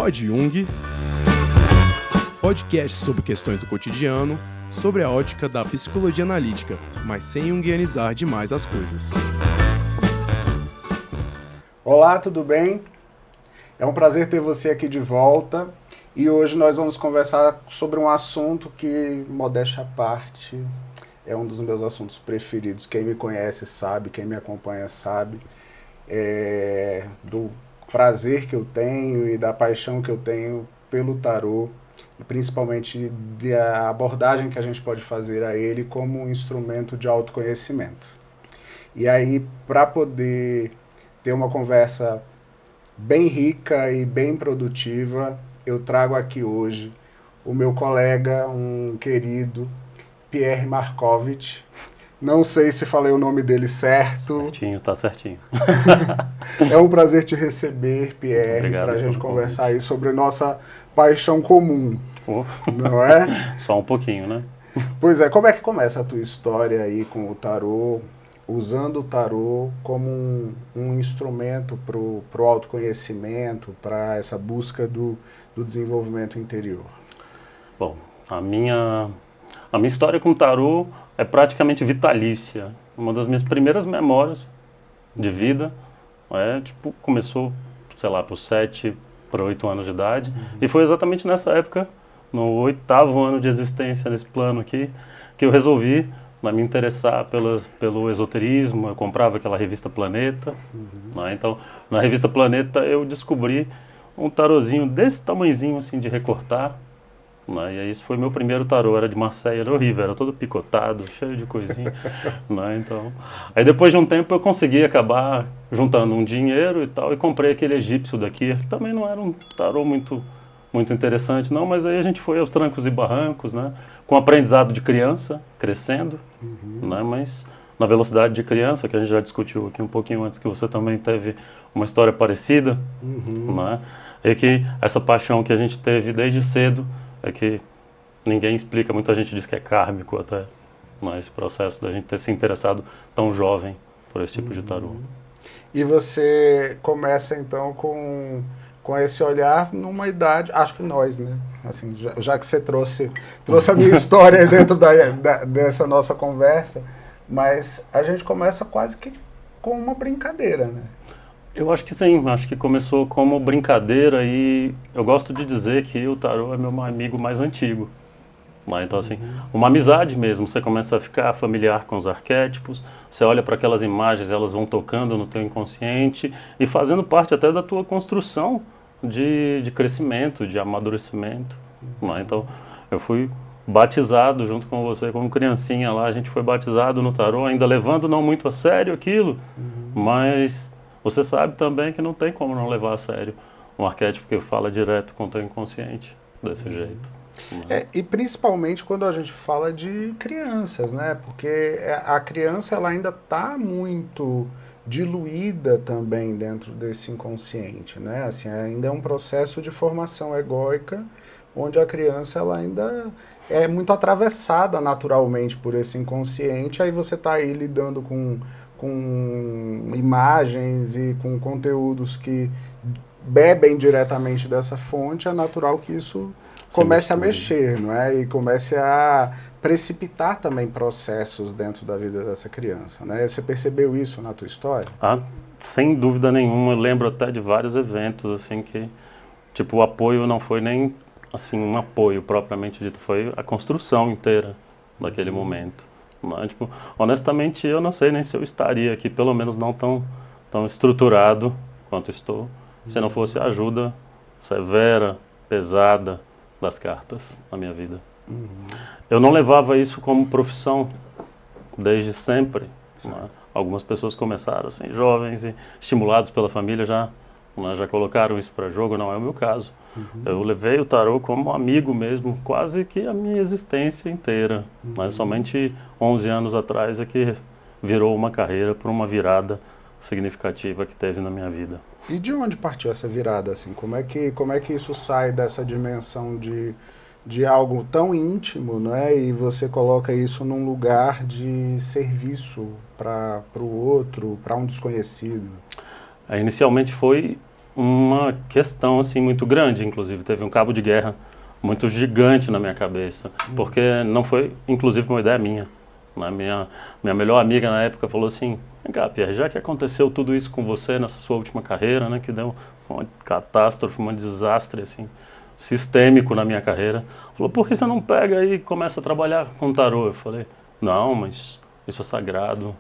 Pod Jung, podcast sobre questões do cotidiano, sobre a ótica da psicologia analítica, mas sem junguianizar demais as coisas. Olá, tudo bem? É um prazer ter você aqui de volta e hoje nós vamos conversar sobre um assunto que, modéstia à parte, é um dos meus assuntos preferidos. Quem me conhece sabe, quem me acompanha sabe, do prazer que eu tenho e da paixão que eu tenho pelo tarô e principalmente da abordagem que a gente pode fazer a ele como um instrumento de autoconhecimento. E aí, para poder ter uma conversa bem rica e bem produtiva, eu trago aqui hoje o meu colega, um querido, Pierre Markovitch. Não sei se falei o nome dele certo. Certinho, tá certinho. É um prazer te receber, Pierre, para a gente conversar aí sobre nossa paixão comum, não é? Só um pouquinho, né? Pois é, como é que começa a tua história aí com o tarô, usando o tarô como um instrumento para o autoconhecimento, para essa busca do desenvolvimento interior? Bom, a minha história com o tarô é praticamente vitalícia. Uma das minhas primeiras memórias de vida começou, sei lá, por 7 para 8 anos de idade. E foi exatamente nessa época, no 8º ano de existência nesse plano aqui, que eu resolvi me interessar pelo esoterismo. Eu comprava aquela revista Planeta. Então, na revista Planeta eu descobri um tarozinho desse tamanhozinho assim de recortar. E aí esse foi meu primeiro tarô, era de Marseille, era horrível, era todo picotado, cheio de coisinha. Então, aí depois de um tempo eu consegui acabar juntando um dinheiro e tal, e comprei aquele egípcio daqui, que também não era um tarô muito interessante não, mas aí a gente foi aos trancos e barrancos, né, com aprendizado de criança, crescendo, mas na velocidade de criança, que a gente já discutiu aqui um pouquinho antes, que você também teve uma história parecida, e que essa paixão que a gente teve desde cedo, é que ninguém explica, muita gente diz que é kármico até, esse processo da gente ter se interessado tão jovem por esse tipo de tarô. E você começa então com esse olhar numa idade, acho que nós, né? Assim, já que você trouxe a minha história dentro dessa nossa conversa, mas a gente começa quase que com uma brincadeira, né? Eu acho que sim, acho que começou como brincadeira e eu gosto de dizer que o tarô é meu amigo mais antigo. Então assim, uma amizade mesmo, você começa a ficar familiar com os arquétipos, você olha para aquelas imagens, elas vão tocando no teu inconsciente e fazendo parte até da tua construção de crescimento, de amadurecimento. Então eu fui batizado junto com você como criancinha lá, a gente foi batizado no tarô, ainda levando não muito a sério aquilo, mas você sabe também que não tem como não levar a sério um arquétipo que fala direto com o teu inconsciente, desse jeito. E principalmente quando a gente fala de crianças, né? Porque a criança ela ainda está muito diluída também dentro desse inconsciente, né? Assim, ainda é um processo de formação egóica, onde a criança ela ainda é muito atravessada naturalmente por esse inconsciente, aí você está aí lidando com imagens e com conteúdos que bebem diretamente dessa fonte, é natural que isso comece a mexer, não é? E comece a precipitar também processos dentro da vida dessa criança, né? Você percebeu isso na tua história? Sem dúvida nenhuma, eu lembro até de vários eventos, assim, que, tipo, o apoio não foi nem, assim, um apoio propriamente dito, foi a construção inteira daquele momento. Tipo, honestamente, eu não sei nem se eu estaria aqui, pelo menos não tão estruturado quanto estou, se não fosse a ajuda severa, pesada das cartas na minha vida. Eu não levava isso como profissão desde sempre. Algumas pessoas começaram assim, jovens e estimulados pela família já colocaram isso para jogo, não é o meu caso. Eu levei o tarô como amigo mesmo, quase que a minha existência inteira. Mas somente 11 anos atrás é que virou uma carreira por uma virada significativa que teve na minha vida. E de onde partiu essa virada, assim? Como é que isso sai dessa dimensão de algo tão íntimo, né? E você coloca isso num lugar de serviço para o outro, para um desconhecido? Inicialmente foi uma questão assim muito grande, inclusive teve um cabo de guerra muito gigante na minha cabeça, porque não foi inclusive uma ideia minha. Né? Minha melhor amiga na época falou assim: vem cá, Pierre, já que aconteceu tudo isso com você nessa sua última carreira, né, que deu uma catástrofe, um desastre assim, sistêmico na minha carreira, falou, por que você não pega e começa a trabalhar com tarô? Eu falei, não, mas isso é sagrado.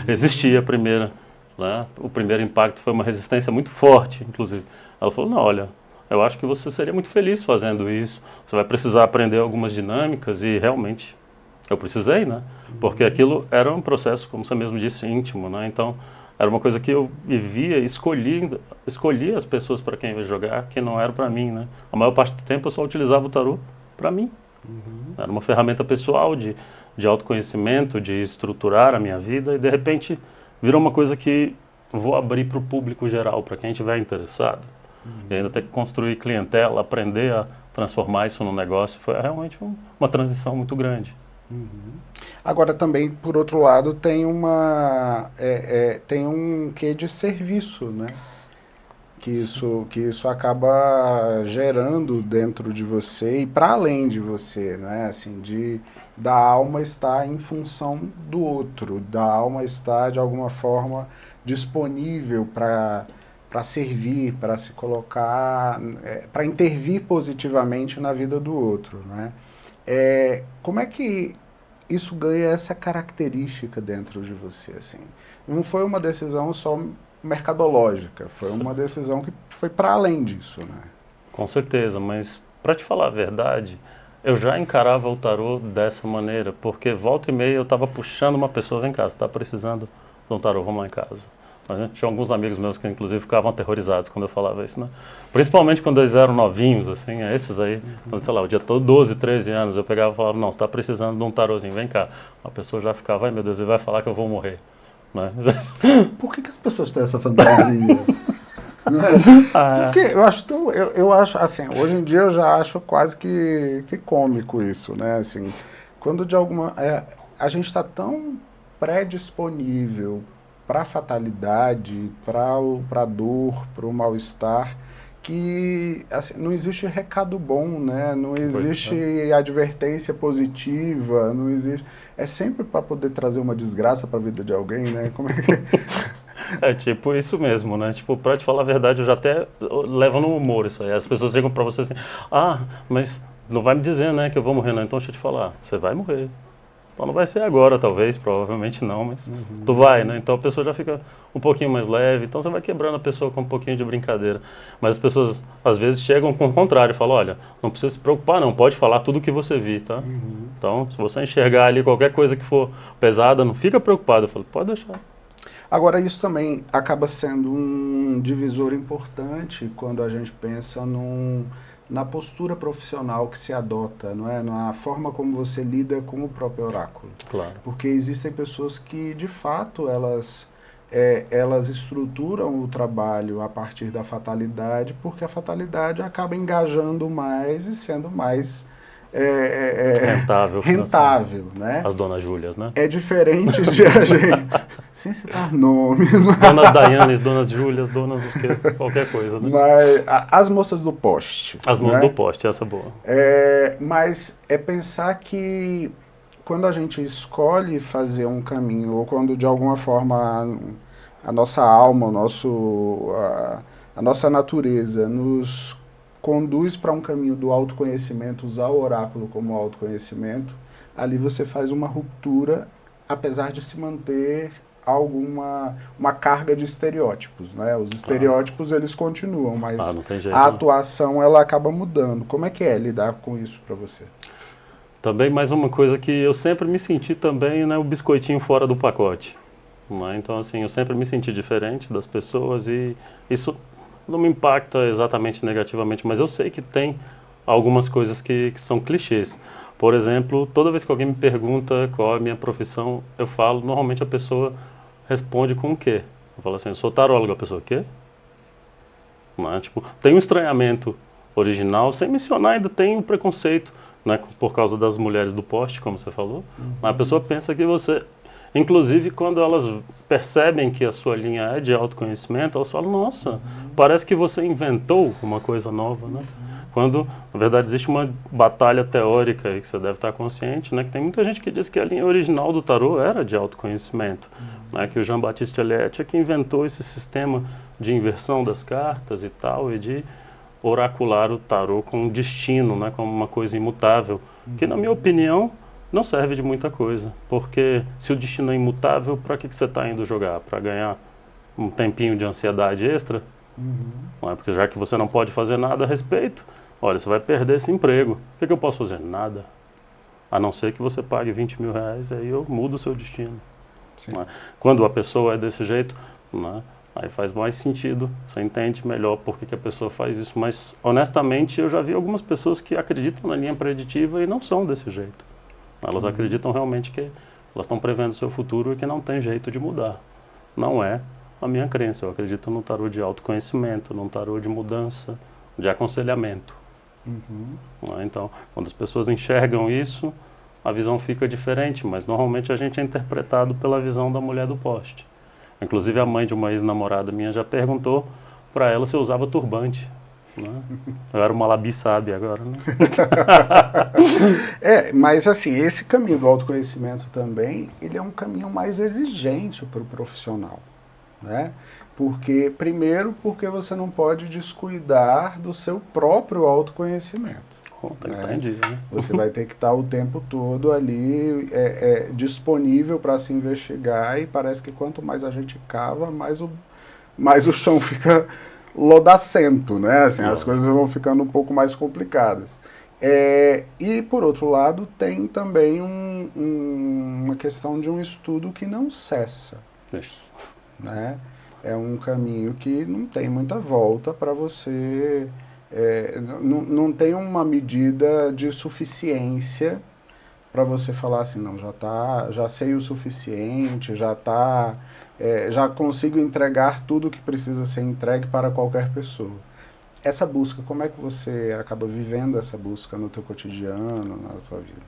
Existia a primeira, né? O primeiro impacto foi uma resistência muito forte, inclusive. Ela falou, não, olha, eu acho que você seria muito feliz fazendo isso, você vai precisar aprender algumas dinâmicas e realmente eu precisei, né? Porque aquilo era um processo, como você mesmo disse, íntimo, né? Então, era uma coisa que eu vivia, escolhia as pessoas para quem eu ia jogar, que não era para mim, né? A maior parte do tempo eu só utilizava o tarô para mim. Era uma ferramenta pessoal de autoconhecimento, de estruturar a minha vida e de repente virou uma coisa que vou abrir para o público geral, para quem estiver interessado. E ainda ter que construir clientela, aprender a transformar isso num negócio, foi realmente uma transição muito grande. Agora também, por outro lado, tem tem um quê de serviço, né? Que isso acaba gerando dentro de você e para além de você, né? Assim, da alma estar em função do outro, da alma estar de alguma forma disponível para servir, para se colocar, para intervir positivamente na vida do outro, né? Como é que isso ganha essa característica dentro de você, assim? Não foi uma decisão só mercadológica, foi uma decisão que foi para além disso, né? Com certeza, mas para te falar a verdade, eu já encarava o tarô dessa maneira, porque volta e meia eu estava puxando uma pessoa, vem cá, você está precisando de um tarô, vamos lá em casa. Tinha alguns amigos meus que inclusive ficavam aterrorizados quando eu falava isso, né? Principalmente quando eles eram novinhos, assim, esses aí, quando, sei lá, o dia todo, 12, 13 anos, eu pegava e falava, não, você está precisando de um tarôzinho, vem cá. A pessoa já ficava, ai meu Deus, ele vai falar que eu vou morrer. Né? Por que as pessoas têm essa fantasia? Porque eu acho, assim, hoje em dia eu já acho quase que cômico isso, né? Assim, quando a gente está tão predisponível para a fatalidade, para a dor, para o mal-estar, que assim, não existe recado bom, né? Não existe advertência positiva, não existe. É sempre para poder trazer uma desgraça para a vida de alguém, né? Como é que... É tipo isso mesmo, né? Tipo, pra te falar a verdade, eu já até levo no humor isso aí. As pessoas chegam pra você assim, ah, mas não vai me dizer, né, que eu vou morrer, não. Então deixa eu te falar, você vai morrer. Então não vai ser agora, talvez, provavelmente não, mas tu vai, né? Então a pessoa já fica um pouquinho mais leve, então você vai quebrando a pessoa com um pouquinho de brincadeira. Mas as pessoas, às vezes, chegam com o contrário, falam, olha, não precisa se preocupar não, pode falar tudo o que você viu, tá? Então, se você enxergar ali qualquer coisa que for pesada, não fica preocupado. Eu falo, pode deixar. Agora, isso também acaba sendo um divisor importante quando a gente pensa na postura profissional que se adota, não é? Na forma como você lida com o próprio oráculo. Claro. Porque existem pessoas que, de fato, elas estruturam o trabalho a partir da fatalidade, porque a fatalidade acaba engajando mais e sendo mais rentável, né? As donas Júlias, né? É diferente de a gente, sem citar nomes, donas Daianes, donas Júlias, donas qualquer coisa, né? Mas as moças do poste. As moças, né, do poste, essa é boa. Mas é pensar que quando a gente escolhe fazer um caminho, ou quando de alguma forma a nossa alma, a nossa natureza nos conduz para um caminho do autoconhecimento, usar o oráculo como autoconhecimento, ali você faz uma ruptura, apesar de se manter uma carga de estereótipos, né? Os estereótipos eles continuam, mas não tem jeito, a atuação ela acaba mudando. Como é que é lidar com isso para você? Também mais uma coisa que eu sempre me senti também, né, o biscoitinho fora do pacote. Né? Então assim, eu sempre me senti diferente das pessoas e isso não me impacta exatamente negativamente, mas eu sei que tem algumas coisas que são clichês. Por exemplo, toda vez que alguém me pergunta qual é a minha profissão, eu falo, normalmente a pessoa responde com o quê? Eu falo assim, eu sou tarólogo, a pessoa, o quê? Né? Tipo, tem um estranhamento original, sem mencionar ainda tem um preconceito, né, por causa das mulheres do poste, como você falou. A pessoa pensa que você... Inclusive, quando elas percebem que a sua linha é de autoconhecimento, elas falam, nossa, parece que você inventou uma coisa nova, né? Quando, na verdade, existe uma batalha teórica aí que você deve estar consciente, né? Que tem muita gente que diz que a linha original do tarô era de autoconhecimento, né? Que o Jean-Baptiste Eliette é que inventou esse sistema de inversão das cartas e tal, e de oracular o tarô com um destino, né? Como uma coisa imutável, que, na minha opinião, não serve de muita coisa, porque se o destino é imutável, para que você está indo jogar? Para ganhar um tempinho de ansiedade extra? Não é? Porque já que você não pode fazer nada a respeito, olha, você vai perder esse emprego. O que eu posso fazer? Nada. A não ser que você pague 20 mil reais, aí eu mudo o seu destino. Não é? Quando a pessoa é desse jeito, não é? Aí faz mais sentido, você entende melhor por que a pessoa faz isso. Mas, honestamente, eu já vi algumas pessoas que acreditam na linha preditiva e não são desse jeito. Elas acreditam realmente que elas estão prevendo o seu futuro e que não tem jeito de mudar. Não é a minha crença. Eu acredito no tarô de autoconhecimento, num tarô de mudança, de aconselhamento. Não é? Então, quando as pessoas enxergam isso, a visão fica diferente, mas normalmente a gente é interpretado pela visão da mulher do poste. Inclusive, a mãe de uma ex-namorada minha já perguntou para ela se eu usava turbante. Né? Eu era uma labi-sabe agora, né? Mas assim, esse caminho do autoconhecimento também, ele é um caminho mais exigente para o profissional, né? Porque você não pode descuidar do seu próprio autoconhecimento. Tem que estar em dia, né? Você vai ter que estar o tempo todo ali disponível para se investigar, e parece que quanto mais a gente cava, mais o chão fica lodacento, né? Assim, as coisas vão ficando um pouco mais complicadas. E, por outro lado, tem também uma questão de um estudo que não cessa. Isso. Né? É um caminho que não tem muita volta para você... não tem uma medida de suficiência para você falar assim, não, já sei o suficiente, já consigo entregar tudo que precisa ser entregue para qualquer pessoa. Essa busca, como é que você acaba vivendo essa busca no teu cotidiano, na tua vida?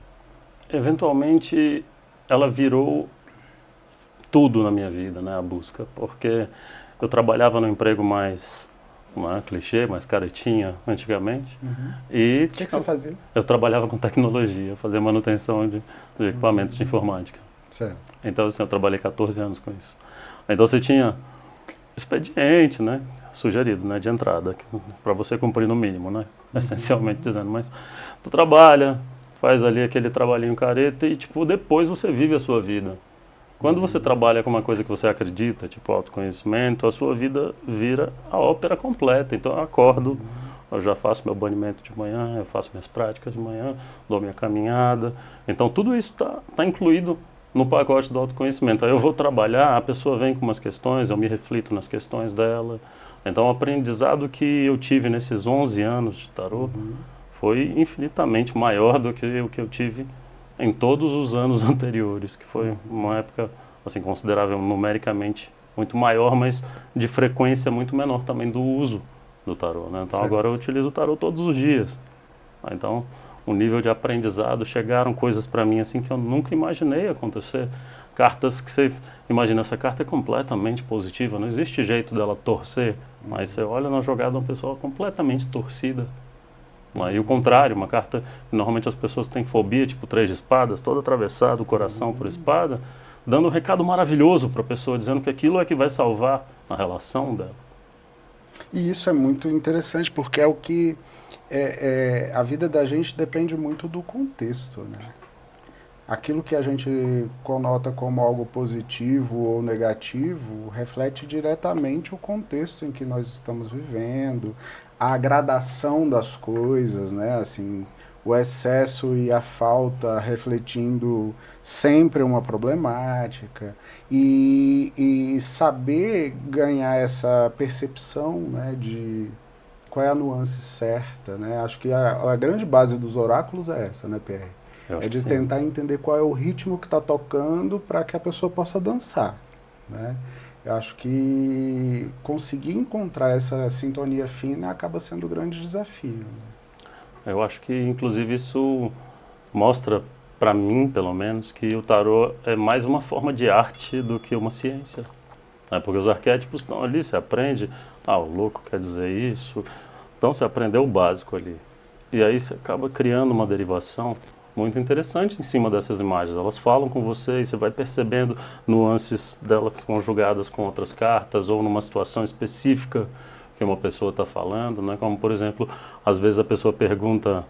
Eventualmente, ela virou tudo na minha vida, né, a busca, porque eu trabalhava no emprego mais clichê, mais caretinha antigamente. E O que você fazia? eu trabalhava com tecnologia, fazia manutenção de equipamentos de informática. Certo. Então, assim, eu trabalhei 14 anos com isso. Então, você tinha expediente, né, sugerido, né, de entrada, para você cumprir no mínimo, né, essencialmente dizendo. Mas tu trabalha, faz ali aquele trabalhinho careta e, tipo, depois você vive a sua vida. Quando você trabalha com uma coisa que você acredita, tipo autoconhecimento, a sua vida vira a ópera completa. Então eu acordo, eu já faço meu banimento de manhã, eu faço minhas práticas de manhã, dou minha caminhada. Então tudo isso está incluído no pacote do autoconhecimento. Aí eu vou trabalhar, a pessoa vem com umas questões, eu me reflito nas questões dela. Então o aprendizado que eu tive nesses 11 anos de tarô foi infinitamente maior do que o que eu tive em todos os anos anteriores, que foi uma época, assim, considerável numericamente muito maior, mas de frequência muito menor também do uso do tarô, né? Então agora eu utilizo o tarô todos os dias. Então, o nível de aprendizado, chegaram coisas para mim assim que eu nunca imaginei acontecer. Cartas que você imagina, essa carta é completamente positiva, não existe jeito dela torcer, mas você olha na jogada uma pessoa completamente torcida. E o contrário, uma carta que normalmente as pessoas têm fobia, tipo 3 de espadas, todo atravessado, o coração por espada, dando um recado maravilhoso para a pessoa, dizendo que aquilo é que vai salvar a relação dela. E isso é muito interessante, porque é o que... a vida da gente depende muito do contexto, né? Aquilo que a gente conota como algo positivo ou negativo reflete diretamente o contexto em que nós estamos vivendo, a gradação das coisas, né? Assim, o excesso e a falta refletindo sempre uma problemática, e saber ganhar essa percepção, né, de qual é a nuance certa, né? Acho que a grande base dos oráculos é essa, né, PR? É de tentar entender qual é o ritmo que está tocando para que a pessoa possa dançar, né? Eu acho que conseguir encontrar essa sintonia fina acaba sendo o grande desafio, né? Eu acho que, inclusive, isso mostra para mim, pelo menos, que o tarô é mais uma forma de arte do que uma ciência. Né? Porque os arquétipos estão ali, você aprende, o louco quer dizer isso, então você aprendeu o básico ali. E aí você acaba criando uma derivação muito interessante em cima dessas imagens. Elas falam com você e você vai percebendo nuances delas conjugadas com outras cartas ou numa situação específica que uma pessoa está falando, né? Como, por exemplo, às vezes a pessoa pergunta,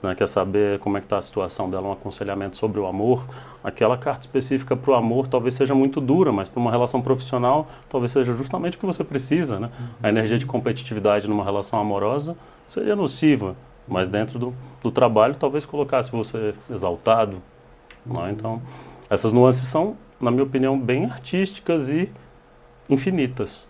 né, quer saber como é que está a situação dela, um aconselhamento sobre o amor. Aquela carta específica para o amor talvez seja muito dura, mas para uma relação profissional talvez seja justamente o que você precisa, né? A energia de competitividade numa relação amorosa seria nociva, mas dentro do trabalho talvez colocasse você exaltado, né? Então, essas nuances são, na minha opinião, bem artísticas e infinitas.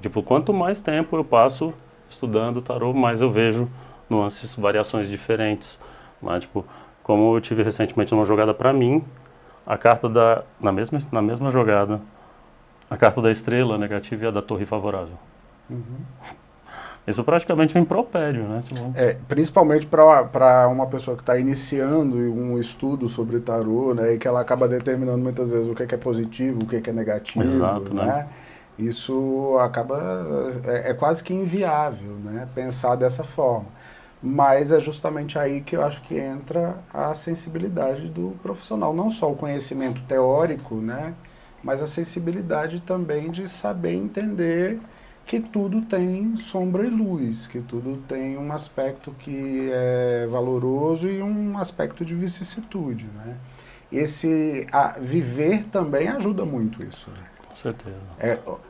Tipo, quanto mais tempo eu passo estudando tarô, mais eu vejo nuances, variações diferentes. Mas, tipo, como eu tive recentemente uma jogada para mim, a carta na mesma jogada, a carta da estrela negativa e a da torre favorável. Isso praticamente é um impropério, né? Tipo, Principalmente para uma pessoa que está iniciando um estudo sobre tarô, né, e que ela acaba determinando muitas vezes o que é positivo, o que é negativo, Exato, né? Isso acaba é quase que inviável, né, pensar dessa forma. Mas é justamente aí que eu acho que entra a sensibilidade do profissional, não só o conhecimento teórico, né, mas a sensibilidade também de saber entender que tudo tem sombra e luz, que tudo tem um aspecto que é valoroso e um aspecto de vicissitude, né? Viver também ajuda muito isso, né? com certeza.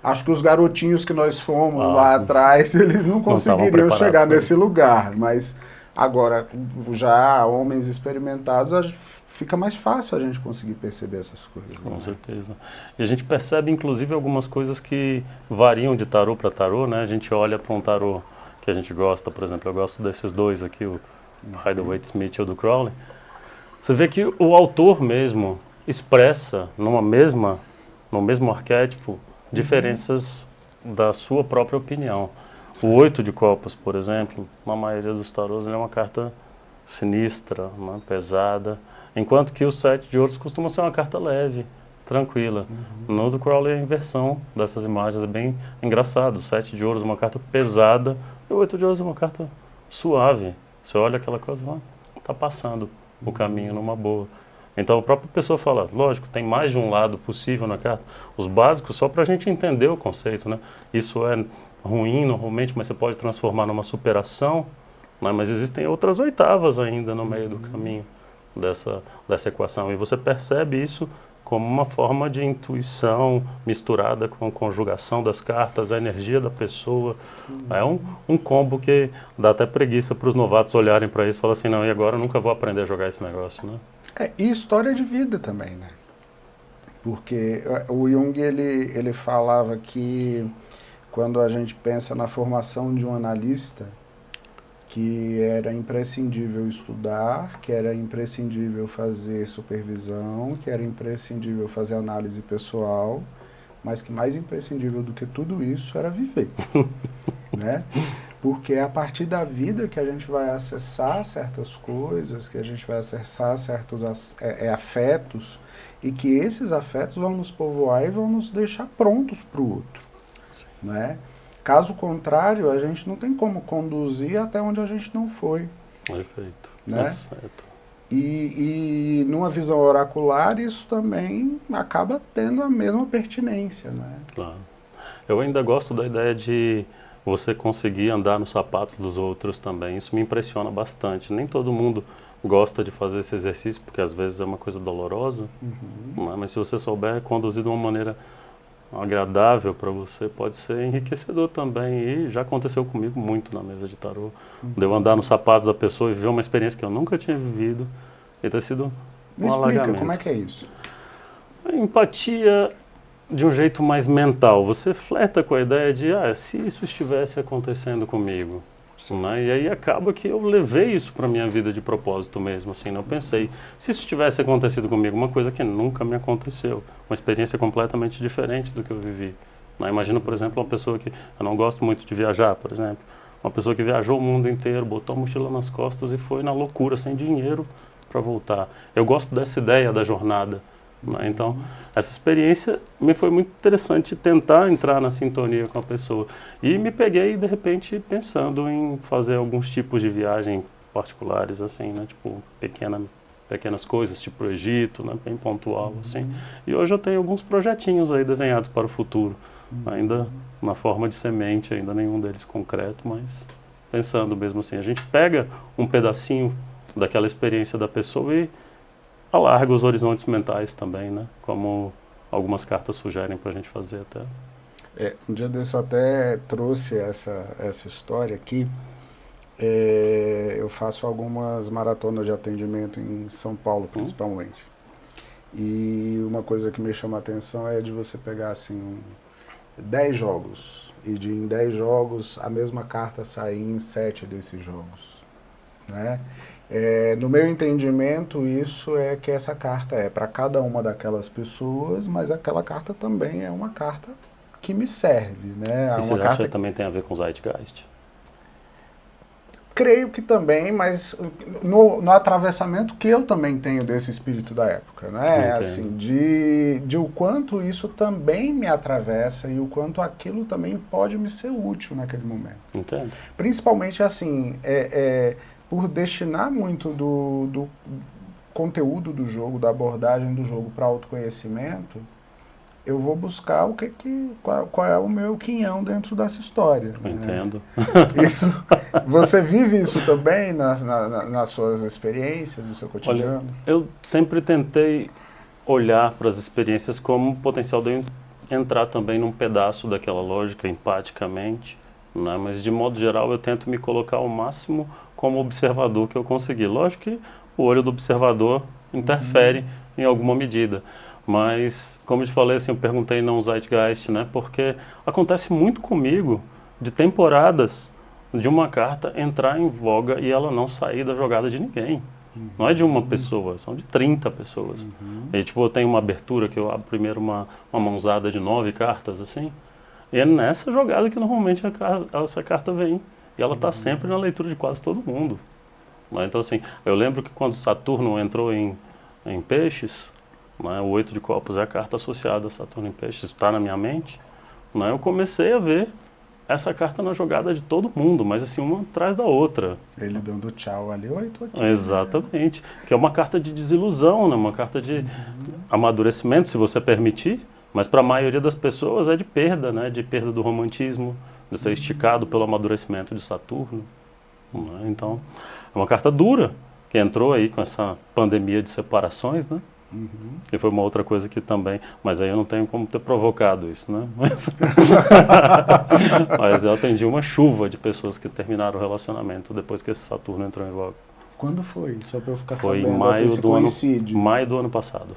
Acho que os garotinhos que nós fomos lá não- atrás, eles não estavam conseguiriam preparados chegar para nesse lugar, mas agora, já homens experimentados, fica mais fácil a gente conseguir perceber essas coisas. Com né? certeza. E a gente percebe, inclusive, algumas coisas que variam de tarô para tarô, né? A gente olha para um tarô que a gente gosta, por exemplo, eu gosto desses dois aqui, o Rider-Waite-Smith e o do Crowley. Você vê que o autor mesmo expressa no mesmo arquétipo diferenças da sua própria opinião. O 8 de copas, por exemplo, na maioria dos tarôs, ele é uma carta sinistra, né, pesada, enquanto que o 7 de ouros costuma ser uma carta leve, tranquila. No do Crowley é a inversão dessas imagens, é bem engraçado. O 7 de ouros é uma carta pesada e o 8 de ouros é uma carta suave. Você olha aquela coisa, tá passando o caminho numa boa. Então a própria pessoa fala, lógico, tem mais de um lado possível na carta. Os básicos, só para a gente entender o conceito, né? Isso é ruim normalmente, mas você pode transformar numa superação, né? Mas existem outras oitavas ainda no meio do caminho dessa equação. E você percebe isso como uma forma de intuição misturada com a conjugação das cartas, a energia da pessoa. É um combo que dá até preguiça para os novatos olharem para isso e falar assim, não, e agora eu nunca vou aprender a jogar esse negócio, né? E história de vida também, né? Porque o Jung, ele falava que quando a gente pensa na formação de um analista, que era imprescindível estudar, que era imprescindível fazer supervisão, que era imprescindível fazer análise pessoal, mas que mais imprescindível do que tudo isso era viver, né? Porque é a partir da vida que a gente vai acessar certas coisas, que a gente vai acessar certos afetos, e que esses afetos vão nos povoar e vão nos deixar prontos para o outro, né? Caso contrário, a gente não tem como conduzir até onde a gente não foi. Perfeito. Né? Certo. E numa visão oracular, isso também acaba tendo a mesma pertinência, né? Claro. Eu ainda gosto da ideia de você conseguir andar nos sapatos dos outros também. Isso me impressiona bastante. Nem todo mundo gosta de fazer esse exercício, porque às vezes é uma coisa dolorosa, né? Mas se você souber conduzir de uma maneira agradável para você, pode ser enriquecedor também. E já aconteceu comigo muito na mesa de tarô. De eu andar nos sapatos da pessoa e ver uma experiência que eu nunca tinha vivido e ter sido Me um explica, alagamento. como é que é isso? A empatia de um jeito mais mental. Você flerta com a ideia de, se isso estivesse acontecendo comigo. Né? E aí acaba que eu levei isso para minha vida de propósito mesmo, assim, né? Eu pensei, se isso tivesse acontecido comigo, uma coisa que nunca me aconteceu, uma experiência completamente diferente do que eu vivi. Né? Imagina, por exemplo, uma pessoa que, eu não gosto muito de viajar, por exemplo, uma pessoa que viajou o mundo inteiro, botou a mochila nas costas e foi na loucura, sem dinheiro, para voltar. Eu gosto dessa ideia da jornada, né? Então, essa experiência me foi muito interessante tentar entrar na sintonia com a pessoa. E me peguei, de repente, pensando em fazer alguns tipos de viagem particulares, assim, né? Tipo, pequenas coisas, tipo o Egito, né? Bem pontual, assim. E hoje eu tenho alguns projetinhos aí desenhados para o futuro. Ainda na forma de semente, ainda nenhum deles concreto, mas pensando mesmo assim. A gente pega um pedacinho daquela experiência da pessoa e alarga os horizontes mentais também, né? Como algumas cartas sugerem para a gente fazer até. Um dia desse eu até trouxe essa história aqui. Eu faço algumas maratonas de atendimento em São Paulo, principalmente. E uma coisa que me chama a atenção é de você pegar assim 10 jogos e em 10 jogos a mesma carta sair em 7 desses jogos, né? No meu entendimento, isso é que essa carta é para cada uma daquelas pessoas, mas aquela carta também é uma carta que me serve, né? E você uma acha carta que também tem a ver com Zeitgeist? Creio que também, mas no atravessamento que eu também tenho desse espírito da época, né? Entendo. Assim, de o quanto isso também me atravessa e o quanto aquilo também pode me ser útil naquele momento. Entendo. Principalmente assim, por destinar muito do conteúdo do jogo, da abordagem do jogo para autoconhecimento, eu vou buscar qual é o meu quinhão dentro dessa história. Eu entendo. Isso, você vive isso também nas suas experiências, no seu cotidiano? Olha, eu sempre tentei olhar para as experiências como potencial de eu entrar também num pedaço daquela lógica empaticamente, né? Mas de modo geral eu tento me colocar ao máximo como observador que eu conseguir. Lógico que o olho do observador interfere em alguma medida. Mas, como eu te falei, assim, eu perguntei não Zeitgeist, né? Porque acontece muito comigo de temporadas de uma carta entrar em voga e ela não sair da jogada de ninguém. Não é de uma pessoa, são de 30 pessoas. E tipo, eu tenho uma abertura que eu abro primeiro uma mãozada de 9 cartas, assim. E é nessa jogada que normalmente essa carta vem. E ela está sempre na leitura de quase todo mundo. Né? Então, assim, eu lembro que quando Saturno entrou em Peixes, né, o 8 de copas é a carta associada a Saturno em Peixes, está na minha mente, né, eu comecei a ver essa carta na jogada de todo mundo, mas assim, uma atrás da outra. Ele dando tchau ali, oi, tô aqui. Exatamente. Que é uma carta de desilusão, né, uma carta de amadurecimento, se você permitir, mas para a maioria das pessoas é de perda, né, de perda do romantismo, de ser esticado pelo amadurecimento de Saturno. Né, então, é uma carta dura, que entrou aí com essa pandemia de separações, né? E foi uma outra coisa que também, mas aí eu não tenho como ter provocado isso, né? Mas eu atendi uma chuva de pessoas que terminaram o relacionamento depois que esse Saturno entrou em voga. Quando foi? Só para eu ficar Foi sabendo. em maio Assim, do maio do ano passado.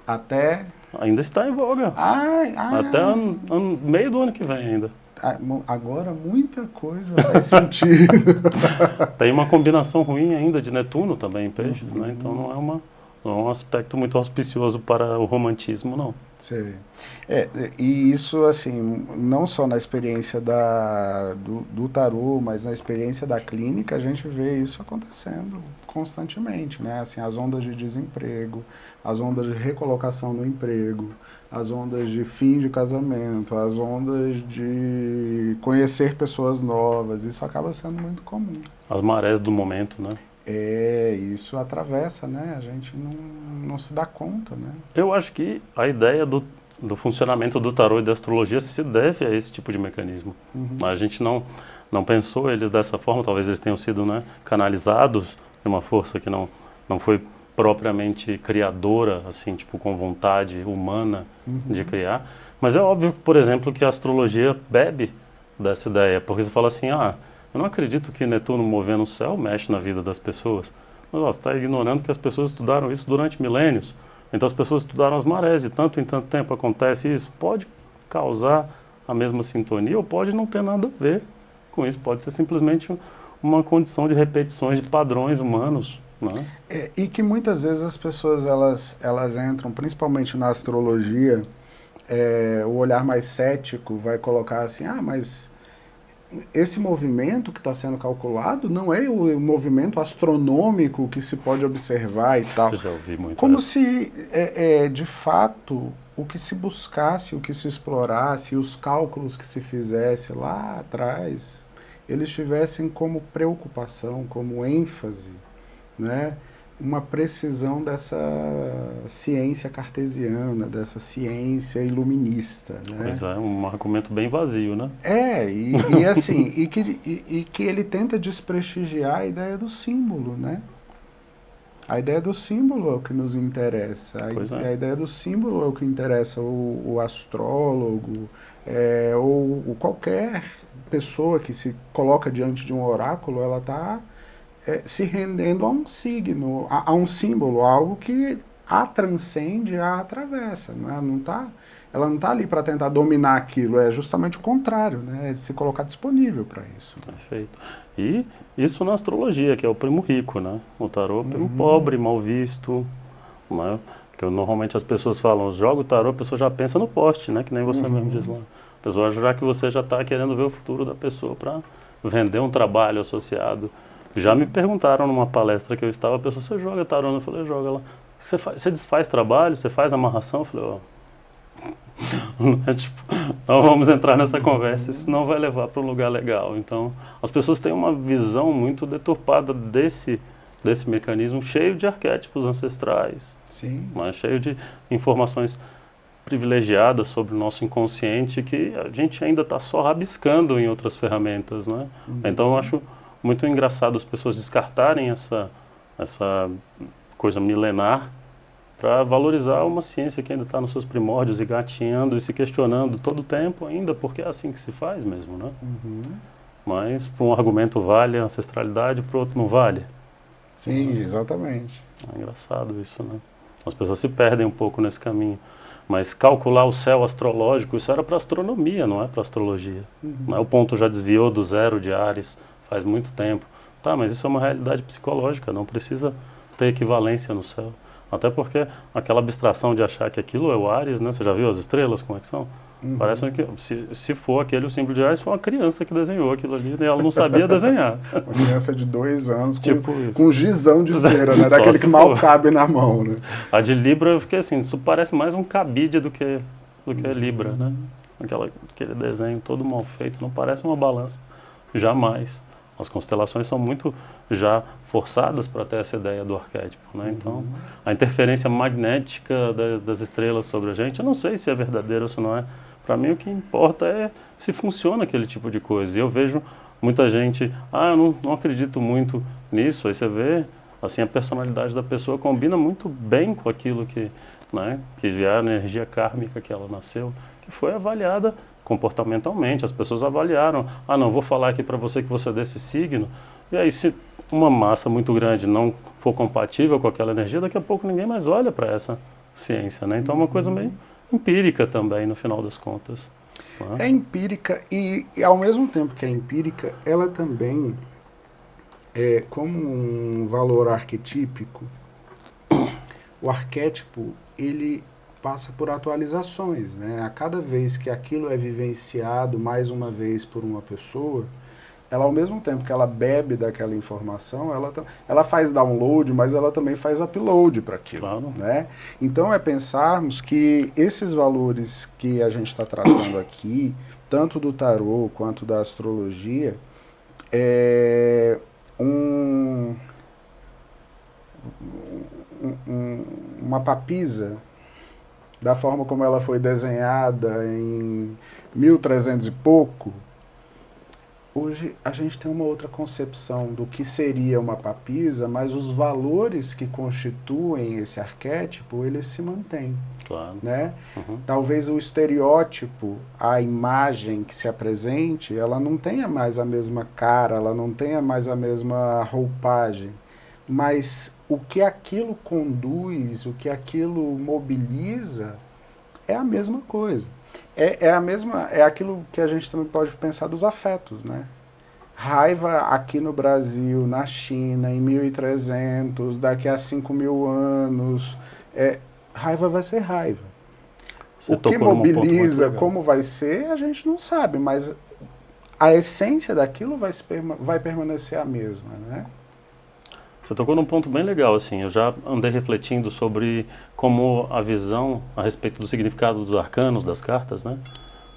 Até? Ainda está em voga. Até meio do ano que vem ainda. Agora muita coisa faz sentido. Tem uma combinação ruim ainda de Netuno também em Peixes, né? Então não é um aspecto muito auspicioso para o romantismo, não. Sei. E isso, assim, não só na experiência do tarô, mas na experiência da clínica, a gente vê isso acontecendo constantemente, né? Assim, as ondas de desemprego, as ondas de recolocação no emprego, as ondas de fim de casamento, as ondas de conhecer pessoas novas, isso acaba sendo muito comum. As marés do momento, né? Isso atravessa, né? A gente não se dá conta, né? Eu acho que a ideia do funcionamento do tarô e da astrologia se deve a esse tipo de mecanismo. A gente não pensou eles dessa forma, talvez eles tenham sido, né, canalizados de uma força que não foi propriamente criadora, assim, tipo, com vontade humana de criar. Mas é óbvio, por exemplo, que a astrologia bebe dessa ideia, porque você fala assim, eu não acredito que Netuno movendo o céu mexe na vida das pessoas. Mas você está ignorando que as pessoas estudaram isso durante milênios. Então as pessoas estudaram as marés, de tanto em tanto tempo acontece isso. Pode causar a mesma sintonia ou pode não ter nada a ver com isso. Pode ser simplesmente uma condição de repetições de padrões humanos. Né? E que muitas vezes as pessoas elas entram, principalmente na astrologia, o olhar mais cético vai colocar assim, mas esse movimento que está sendo calculado não é o movimento astronômico que se pode observar e tal. Eu já ouvi muito Como essa. se, de fato, o que se buscasse, o que se explorasse, os cálculos que se fizesse lá atrás, eles tivessem como preocupação, como ênfase, né, uma precisão dessa ciência cartesiana, dessa ciência iluminista, né? Pois é, um argumento bem vazio, né? E assim, e que ele tenta desprestigiar a ideia do símbolo, né? A ideia do símbolo é o que nos interessa. Pois A é. ideia do símbolo é o que interessa o astrólogo, ou qualquer pessoa que se coloca diante de um oráculo, ela está se rendendo a um signo, a um símbolo, algo que a transcende, a atravessa. Né? Ela não está ali para tentar dominar aquilo, é justamente o contrário, né? É se colocar disponível para isso. Perfeito. E isso na astrologia, que é o primo rico, né? O tarô é o primo pobre, mal visto, né? Que normalmente as pessoas falam, joga o tarô, a pessoa já pensa no poste, né? Que nem você mesmo diz lá. A pessoa já que você já está querendo ver o futuro da pessoa para vender um trabalho associado. Já me perguntaram numa palestra que eu estava, a pessoa, você joga tarô? Eu falei, joga lá. Você desfaz trabalho? Você faz amarração? Eu falei, ó... Tipo, não vamos entrar nessa conversa, isso não vai levar para um lugar legal. Então, as pessoas têm uma visão muito deturpada desse mecanismo, cheio de arquétipos ancestrais, Sim. mas cheio de informações privilegiadas sobre o nosso inconsciente que a gente ainda está só rabiscando em outras ferramentas, né? Então, eu acho muito engraçado as pessoas descartarem essa coisa milenar para valorizar uma ciência que ainda está nos seus primórdios e gatinhando e se questionando todo o tempo ainda, porque é assim que se faz mesmo, né? Mas para um argumento vale a ancestralidade, para o outro não vale. Sim, exatamente. É engraçado isso, né? As pessoas se perdem um pouco nesse caminho. Mas calcular o céu astrológico, isso era para astronomia, não é para astrologia. Não é? O ponto já desviou do zero de Áries faz muito tempo. Tá, mas isso é uma realidade psicológica, não precisa ter equivalência no céu. Até porque aquela abstração de achar que aquilo é o Áries, né? Você já viu as estrelas, como é que são? Parece que, se for aquele o símbolo de Áries, foi uma criança que desenhou aquilo ali, e ela não sabia desenhar. Uma criança de 2 anos Tipo com gizão de cera, né? Só Daquele se que mal for. cabe na mão, né? A de Libra, eu fiquei assim, isso parece mais um cabide do que Libra, né? Aquele desenho todo mal feito, não parece uma balança. Jamais. As constelações são muito já forçadas para ter essa ideia do arquétipo, né? Então, a interferência magnética das estrelas sobre a gente, eu não sei se é verdadeiro ou se não é. Para mim, o que importa é se funciona aquele tipo de coisa. E eu vejo muita gente, eu não acredito muito nisso. Aí você vê, assim, a personalidade da pessoa combina muito bem com aquilo que é a energia kármica que ela nasceu, que foi avaliada comportamentalmente. As pessoas avaliaram, não, vou falar aqui para você que você é desse signo. E aí, se uma massa muito grande não for compatível com aquela energia, daqui a pouco ninguém mais olha para essa ciência, né? Então é uma coisa meio empírica também, no final das contas. É empírica e ao mesmo tempo que é empírica, ela também é como um valor arquetípico. O arquétipo, ele passa por atualizações, né? A cada vez que aquilo é vivenciado mais uma vez por uma pessoa, ela, ao mesmo tempo que ela bebe daquela informação, ela faz download, mas ela também faz upload para aquilo. Claro. Né? Então é pensarmos que esses valores que a gente está tratando aqui, tanto do tarô quanto da astrologia, é uma papisa da forma como ela foi desenhada em 1300 e pouco. Hoje a gente tem uma outra concepção do que seria uma papisa, mas os valores que constituem esse arquétipo, eles se mantêm. Claro. Né? Talvez o estereótipo, a imagem que se apresente, ela não tenha mais a mesma cara, ela não tenha mais a mesma roupagem, mas o que aquilo conduz, o que aquilo mobiliza, é a mesma coisa. É aquilo que a gente também pode pensar dos afetos, né? Raiva aqui no Brasil, na China, em 1300, daqui a 5.000 anos, raiva vai ser raiva. Você o que tocou num ponto muito mobiliza, legal. como vai ser, a gente não sabe, mas a essência daquilo vai permanecer a mesma, né? Você tocou num ponto bem legal, assim, eu já andei refletindo sobre como a visão a respeito do significado dos arcanos, das cartas, né,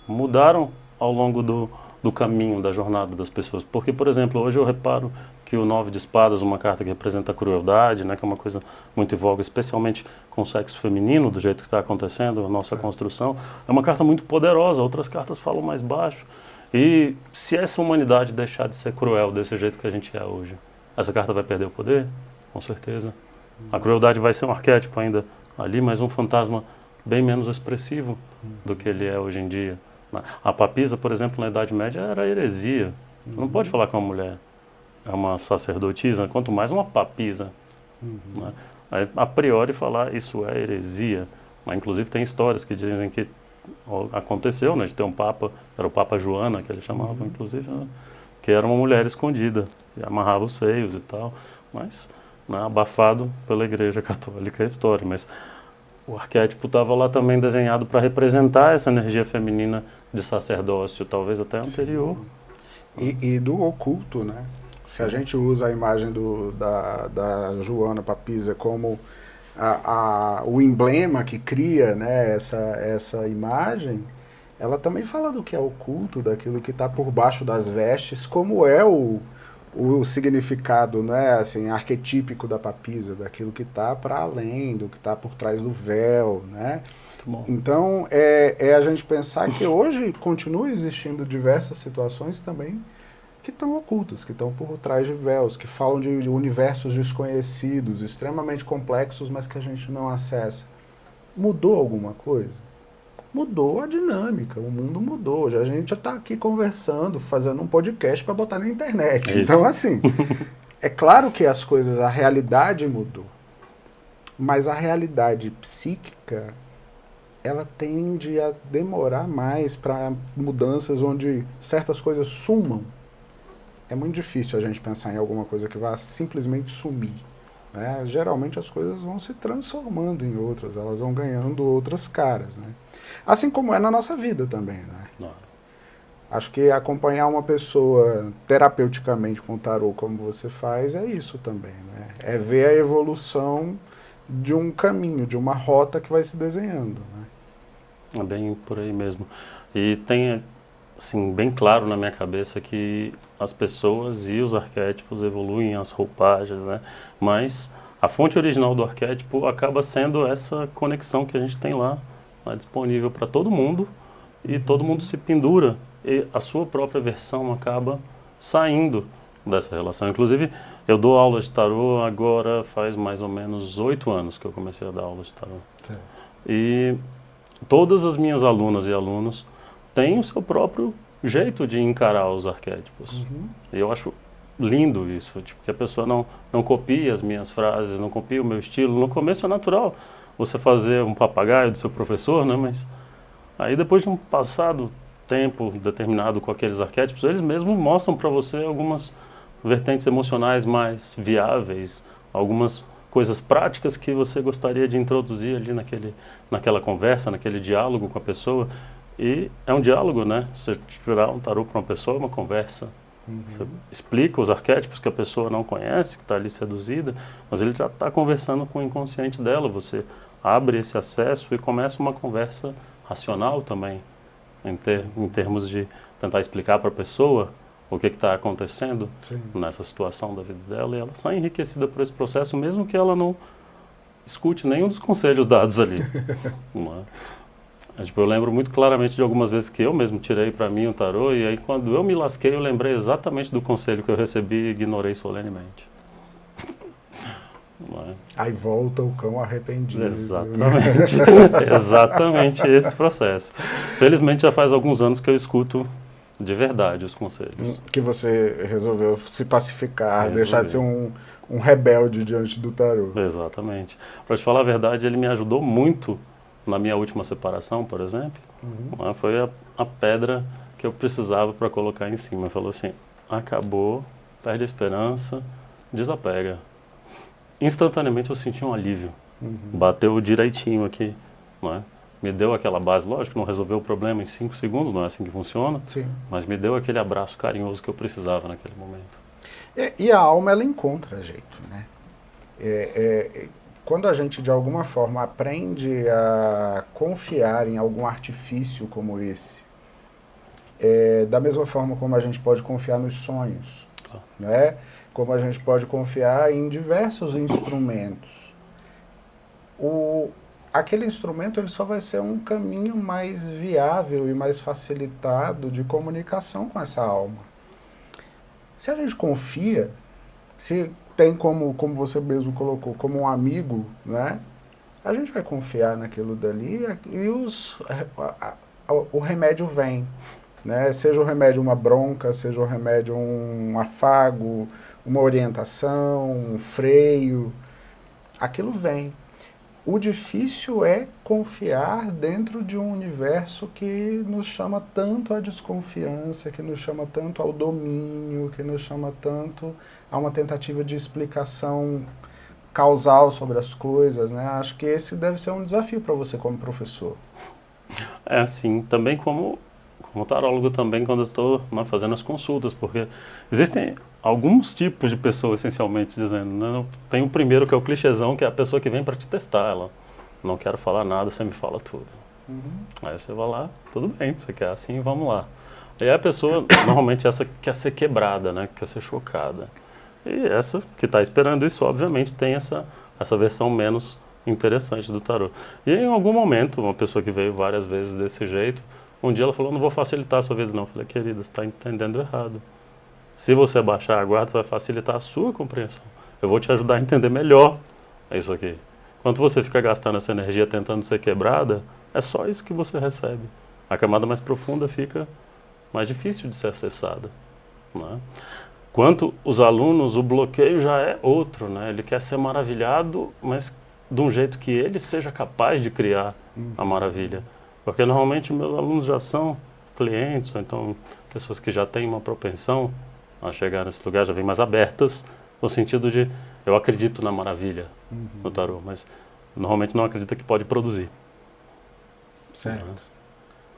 mudaram ao longo do caminho, da jornada das pessoas. Porque, por exemplo, hoje eu reparo que o 9 de espadas, uma carta que representa a crueldade, né, que é uma coisa muito em voga, especialmente com o sexo feminino, do jeito que está acontecendo, a nossa construção, é uma carta muito poderosa, outras cartas falam mais baixo. E se essa humanidade deixar de ser cruel desse jeito que a gente é hoje, essa carta vai perder o poder? Com certeza. A crueldade vai ser um arquétipo ainda ali, mas um fantasma bem menos expressivo do que ele é hoje em dia. A papisa, por exemplo, na Idade Média era heresia. Você não pode falar que uma mulher é uma sacerdotisa, quanto mais uma papisa. Né? Aí, a priori, falar isso é heresia. Mas, inclusive, tem histórias que dizem que aconteceu, né, de ter um papa, era o Papa Joana, que ele chamava, inclusive, né, que era uma mulher escondida, e amarrava os seios e tal, mas, né, abafado pela Igreja Católica a história. Mas o arquétipo estava lá também desenhado para representar essa energia feminina de sacerdócio, talvez até anterior. E do oculto, né? Se a gente usa a imagem da Joana Papisa como o emblema que cria, né, essa imagem, ela também fala do que é oculto, daquilo que está por baixo das vestes, como é o significado, né, assim, arquetípico da papisa, daquilo que está para além, do que está por trás do véu, né? Muito bom. Então, é a gente pensar que hoje continua existindo diversas situações também que estão ocultas, que estão por trás de véus, que falam de universos desconhecidos, extremamente complexos, mas que a gente não acessa. Mudou alguma coisa? Mudou a dinâmica, o mundo mudou. A gente já está aqui conversando, fazendo um podcast para botar na internet. Isso. Então, assim, é claro que as coisas, a realidade mudou, mas a realidade psíquica, ela tende a demorar mais para mudanças onde certas coisas sumam. É muito difícil a gente pensar em alguma coisa que vá simplesmente sumir, né? Geralmente as coisas vão se transformando em outras, elas vão ganhando outras caras, né? Assim como é na nossa vida também, né? Não. Acho que acompanhar uma pessoa terapeuticamente com o tarô como você faz é isso também, né? É ver a evolução de um caminho, de uma rota que vai se desenhando, né? É bem por aí mesmo. E tem, assim, bem claro na minha cabeça que as pessoas e os arquétipos evoluem, as roupagens, né? Mas a fonte original do arquétipo acaba sendo essa conexão que a gente tem lá disponível para todo mundo, e todo mundo se pendura, e a sua própria versão acaba saindo dessa relação. Inclusive, eu dou aula de tarô agora faz mais ou menos 8 anos que eu comecei a dar aula de tarô. Sim. E todas as minhas alunas e alunos têm o seu próprio jeito de encarar os arquétipos. E eu acho lindo isso, tipo, que a pessoa não copia as minhas frases, não copia o meu estilo. No começo é natural você fazer um papagaio do seu professor, né? Mas aí depois de um passado tempo determinado com aqueles arquétipos, eles mesmos mostram para você algumas vertentes emocionais mais viáveis, algumas coisas práticas que você gostaria de introduzir ali naquela conversa, naquele diálogo com a pessoa. E é um diálogo, né? Você tirar um tarô para uma pessoa é uma conversa. Você explica os arquétipos que a pessoa não conhece, que está ali seduzida, mas ele já está conversando com o inconsciente dela. Você abre esse acesso e começa uma conversa racional também, em termos de tentar explicar para a pessoa o que está acontecendo nessa situação da vida dela, e ela sai enriquecida por esse processo, mesmo que ela não escute nenhum dos conselhos dados ali. Não é? Tipo, eu lembro muito claramente de algumas vezes que eu mesmo tirei para mim o tarô, e aí quando eu me lasquei eu lembrei exatamente do conselho que eu recebi e ignorei solenemente. Não é? Aí volta o cão arrependido. Exatamente. Exatamente esse processo. Felizmente já faz alguns anos que eu escuto de verdade os conselhos. Que você resolveu se pacificar, deixar de ser um rebelde diante do tarô. Exatamente. Para te falar a verdade, ele me ajudou muito na minha última separação, por exemplo. Foi a pedra que eu precisava para colocar em cima. Falou assim, acabou, perde a esperança, desapega. Instantaneamente eu senti um alívio. Bateu direitinho aqui, não é? me deu aquela base, lógico, não resolveu o problema em 5 segundos, não é assim que funciona, Sim. mas me deu aquele abraço carinhoso que eu precisava naquele momento. E a alma, ela encontra jeito, né? Quando a gente, de alguma forma, aprende a confiar em algum artifício como esse, da mesma forma como a gente pode confiar nos sonhos, né? Como a gente pode confiar em diversos instrumentos. Aquele instrumento ele só vai ser um caminho mais viável e mais facilitado de comunicação com essa alma. Se a gente confia, se tem como você mesmo colocou, como um amigo, né? A gente vai confiar naquilo dali e o remédio vem, né? Seja o remédio uma bronca, seja o remédio um afago, uma orientação, um freio, aquilo vem. O difícil é confiar dentro de um universo que nos chama tanto à desconfiança, que nos chama tanto ao domínio, que nos chama tanto a uma tentativa de explicação causal sobre as coisas, né? Acho que esse deve ser um desafio para você como professor. É assim, também como tarólogo também quando eu estou fazendo as consultas, porque existem alguns tipos de pessoas essencialmente dizendo, né? Tem o primeiro que é o clichêzão, que é a pessoa que vem para te testar, ela não quero falar nada, você me fala tudo. Aí você vai lá, tudo bem, você quer assim, vamos lá. E a pessoa, normalmente essa quer ser quebrada, né? Quer ser chocada. E essa que está esperando isso, obviamente, tem essa versão menos interessante do tarô. E em algum momento, uma pessoa que veio várias vezes desse jeito, um dia ela falou, não vou facilitar a sua vida não. Eu falei, querida, você está entendendo errado. Se você baixar a guarda, você vai facilitar a sua compreensão. Eu vou te ajudar a entender melhor isso aqui. Enquanto você fica gastando essa energia tentando ser quebrada, é só isso que você recebe. A camada mais profunda fica mais difícil de ser acessada, né? Quanto os alunos, o bloqueio já é outro, né? Ele quer ser maravilhado, mas de um jeito que ele seja capaz de criar a maravilha. Porque normalmente meus alunos já são clientes, ou então pessoas que já têm uma propensão a chegar nesse lugar, já vêm mais abertas, no sentido de, eu acredito na maravilha no tarô, mas normalmente não acredita que pode produzir. Certo.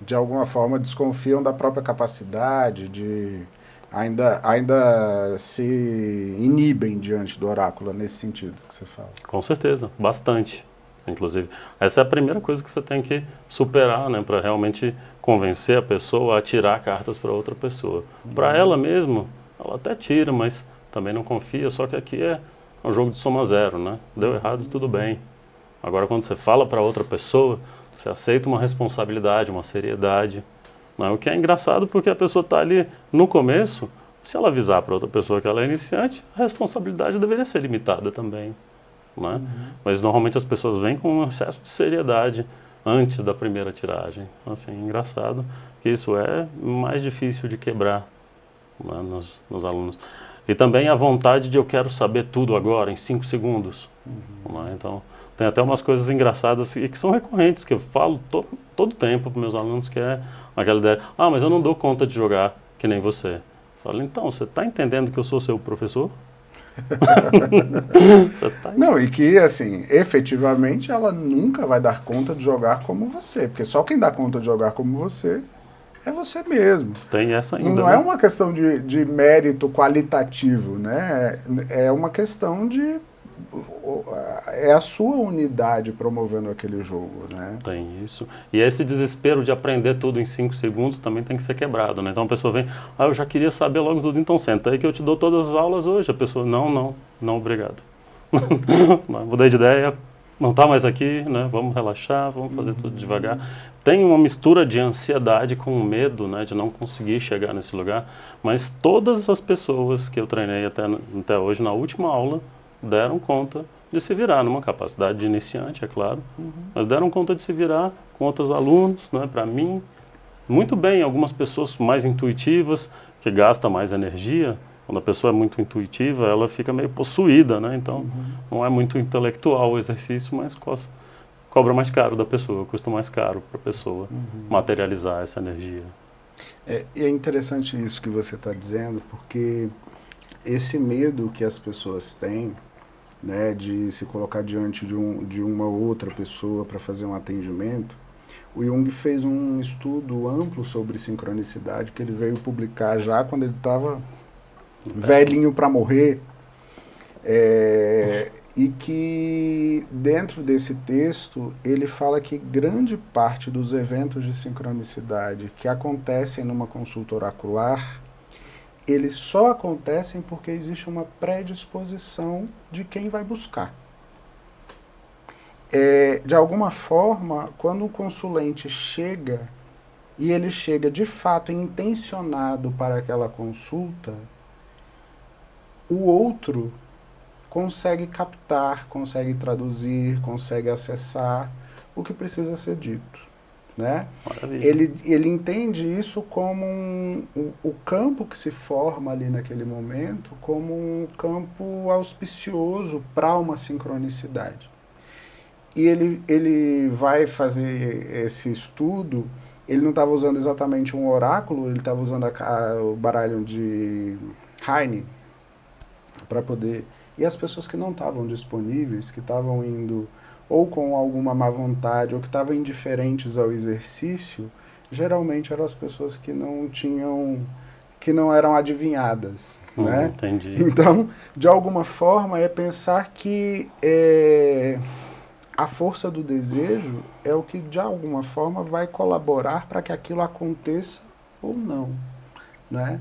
De alguma forma desconfiam da própria capacidade, ainda se inibem diante do oráculo, nesse sentido que você fala. Com certeza, bastante. Inclusive, essa é a primeira coisa que você tem que superar, né, para realmente convencer a pessoa a tirar cartas para outra pessoa. Para ela mesma, ela até tira, mas também não confia, só que aqui é um jogo de soma zero, né? Deu errado, tudo bem. Agora, quando você fala para outra pessoa, você aceita uma responsabilidade, uma seriedade, né? O que é engraçado porque a pessoa está ali no começo, se ela avisar para outra pessoa que ela é iniciante, a responsabilidade deveria ser limitada também. Né? Mas normalmente as pessoas vêm com um excesso de seriedade antes da primeira tiragem. Assim, engraçado que isso é mais difícil de quebrar, né, nos alunos. E também a vontade de eu quero saber tudo agora, em 5 segundos. Né? Então, tem até umas coisas engraçadas e que são recorrentes, que eu falo todo tempo para meus alunos, que é aquela ideia, mas eu não dou conta de jogar que nem você. Eu falo, então, você está entendendo que eu sou seu professor? Não, e que, assim, efetivamente ela nunca vai dar conta de jogar como você, porque só quem dá conta de jogar como você é você mesmo. Tem essa ainda. Não é uma questão de mérito qualitativo, né? É uma questão de... é a sua unidade promovendo aquele jogo, né? Tem isso. E esse desespero de aprender tudo em 5 segundos também tem que ser quebrado, né? Então a pessoa vem, eu já queria saber logo tudo, então senta aí que eu te dou todas as aulas hoje. A pessoa, não, obrigado. Mudei de ideia, não está mais aqui, né? Vamos relaxar, vamos fazer tudo devagar. Tem uma mistura de ansiedade com medo, né? De não conseguir chegar nesse lugar. Mas todas as pessoas que eu treinei até hoje, na última aula, deram conta de se virar numa capacidade de iniciante, é claro, mas deram conta de se virar com outros alunos, né, para mim, muito bem. Algumas pessoas mais intuitivas, que gastam mais energia, quando a pessoa é muito intuitiva, ela fica meio possuída, né, então não é muito intelectual o exercício, mas cobra mais caro da pessoa, custa mais caro para a pessoa materializar essa energia. E é interessante isso que você está dizendo, porque esse medo que as pessoas têm, né, de se colocar diante de uma outra pessoa para fazer um atendimento, O Jung fez um estudo amplo sobre sincronicidade que ele veio publicar já quando ele estava velhinho para morrer, e que dentro desse texto ele fala que grande parte dos eventos de sincronicidade que acontecem numa consulta oracular, eles só acontecem porque existe uma predisposição de quem vai buscar. De alguma forma, quando o consulente chega, e ele chega de fato intencionado para aquela consulta, o outro consegue captar, consegue traduzir, consegue acessar o que precisa ser dito, né? Ele entende isso como o campo que se forma ali naquele momento como um campo auspicioso para uma sincronicidade. E ele vai fazer esse estudo, ele não estava usando exatamente um oráculo, ele estava usando o baralho de Heine para poder... E as pessoas que não estavam disponíveis, que estavam indo ou com alguma má vontade, ou que estavam indiferentes ao exercício, geralmente eram as pessoas que não eram adivinhadas, né? Entendi. Então, de alguma forma, é pensar que a força do desejo é o que, de alguma forma, vai colaborar para que aquilo aconteça ou não, né?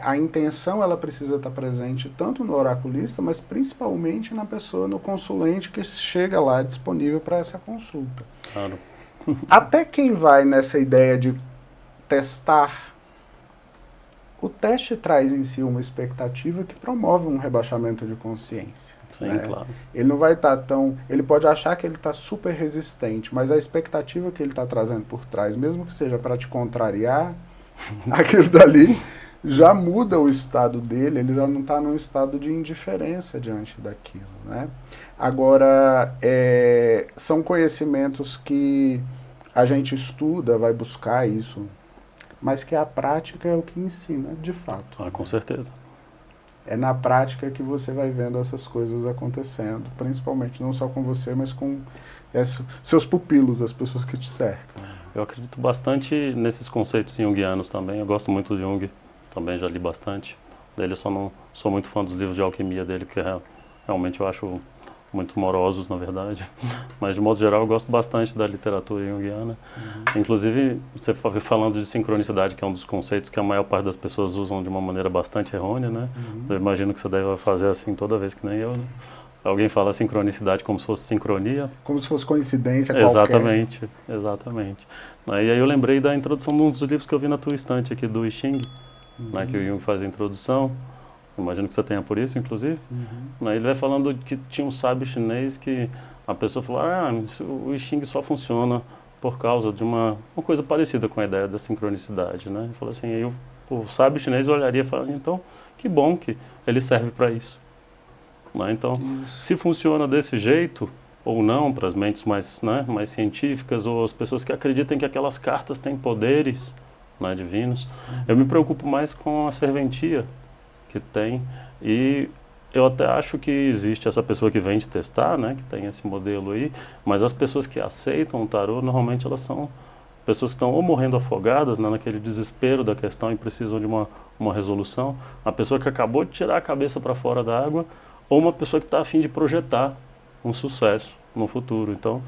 A intenção ela precisa estar presente tanto no oraculista, mas principalmente na pessoa, no consulente que chega lá disponível para essa consulta. Claro. Até quem vai nessa ideia de testar, o teste traz em si uma expectativa que promove um rebaixamento de consciência. Sim, né? claro. Ele não vai estar tão... Ele pode achar que ele está super resistente, mas a expectativa que ele está trazendo por trás, mesmo que seja para te contrariar, aquilo dali já muda o estado dele, ele já não está num estado de indiferença diante daquilo, né? Agora, são conhecimentos que a gente estuda, vai buscar isso, mas que a prática é o que ensina, de fato. Com certeza. É na prática que você vai vendo essas coisas acontecendo, principalmente não só com você, mas com seus pupilos, as pessoas que te cercam. Eu acredito bastante nesses conceitos junguianos também. Eu gosto muito de Jung, também já li bastante dele. Eu só não sou muito fã dos livros de alquimia dele, porque realmente eu acho muito morosos, na verdade. Mas, de modo geral, eu gosto bastante da literatura junguiana. Inclusive, você falando de sincronicidade, que é um dos conceitos que a maior parte das pessoas usam de uma maneira bastante errônea, né? Eu imagino que você deve fazer assim toda vez, que nem eu, né? Alguém fala sincronicidade como se fosse sincronia. Como se fosse coincidência qualquer. Exatamente, exatamente. E aí eu lembrei da introdução de um dos livros que eu vi na tua estante aqui, do I Ching, né, que o Jung faz a introdução. Imagino que você tenha por isso, inclusive. Ele vai falando que tinha um sábio chinês que a pessoa falou, o I Ching só funciona por causa de uma coisa parecida com a ideia da sincronicidade, né? Ele falou assim, aí o sábio chinês olharia e falaria, então, que bom que ele serve para isso. Então, se funciona desse jeito, ou não, para as mentes mais científicas, ou as pessoas que acreditam que aquelas cartas têm poderes, né, divinos, eu me preocupo mais com a serventia que tem, e eu até acho que existe essa pessoa que vem te testar, né, que tem esse modelo aí, mas as pessoas que aceitam o tarô, normalmente elas são pessoas que estão ou morrendo afogadas, né, naquele desespero da questão e precisam de uma resolução, a pessoa que acabou de tirar a cabeça para fora da água, ou uma pessoa que está a fim de projetar um sucesso no futuro. Então,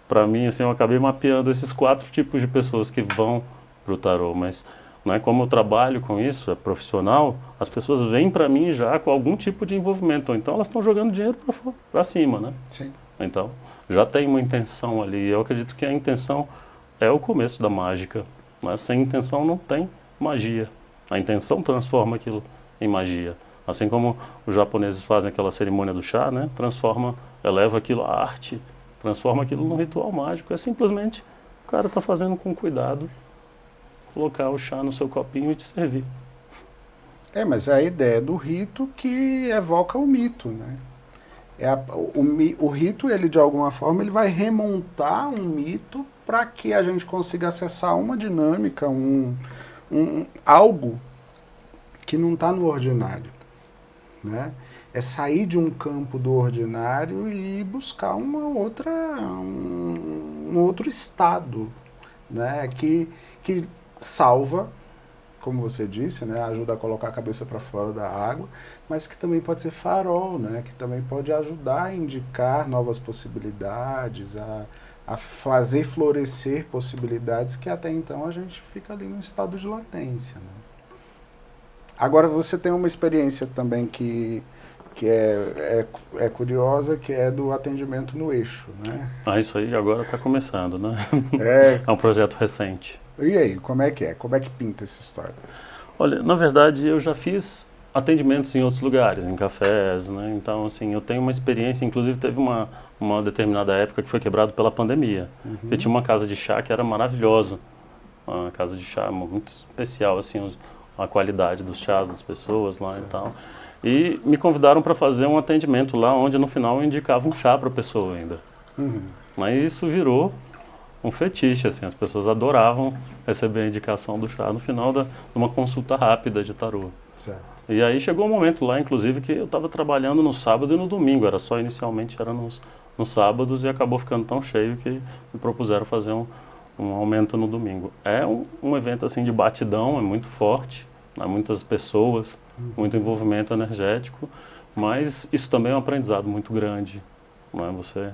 para mim, assim, eu acabei mapeando esses 4 tipos de pessoas que vão para o tarô, mas como eu trabalho com isso, é profissional, as pessoas vêm para mim já com algum tipo de envolvimento, ou então elas estão jogando dinheiro para cima, né? Sim. Então, já tem uma intenção ali, eu acredito que a intenção é o começo da mágica, né? Sem intenção não tem magia, a intenção transforma aquilo em magia. Assim como os japoneses fazem aquela cerimônia do chá, né? Eleva aquilo à arte, transforma aquilo num ritual mágico. É simplesmente o cara está fazendo com cuidado, colocar o chá no seu copinho e te servir. Mas é a ideia do rito que evoca o mito, né? O rito, ele de alguma forma, ele vai remontar um mito para que a gente consiga acessar uma dinâmica, algo que não está no ordinário. Né? É sair de um campo do ordinário e buscar uma outra num outro estado, né? Que salva, como você disse, né? Ajuda a colocar a cabeça para fora da água, mas que também pode ser farol, né? Que também pode ajudar a indicar novas possibilidades, a fazer florescer possibilidades que até então a gente fica ali no estado de latência, né? Agora você tem uma experiência também que é curiosa, que é do atendimento no eixo, né? Isso aí agora está começando, né? É, É um projeto recente. e aí, como é que é? Como é que pinta essa história? Olha, na verdade eu já fiz atendimentos em outros lugares, em cafés, né? Então, assim, eu tenho uma experiência, inclusive teve uma determinada época que foi quebrado pela pandemia. Eu tinha uma casa de chá que era maravilhosa, uma casa de chá muito especial, assim, a qualidade dos chás das pessoas lá e tal. E me convidaram para fazer um atendimento lá, onde no final eu indicava um chá para a pessoa ainda. Mas isso virou um fetiche, assim, as pessoas adoravam receber a indicação do chá no final de uma consulta rápida de tarô. Certo. E aí chegou um momento lá, inclusive, que eu estava trabalhando no sábado e no domingo, era só inicialmente era nos sábados e acabou ficando tão cheio que me propuseram fazer um aumento no domingo. É um evento assim de batidão, é muito forte, né, muitas pessoas, muito envolvimento energético, mas isso também é um aprendizado muito grande, não é? Você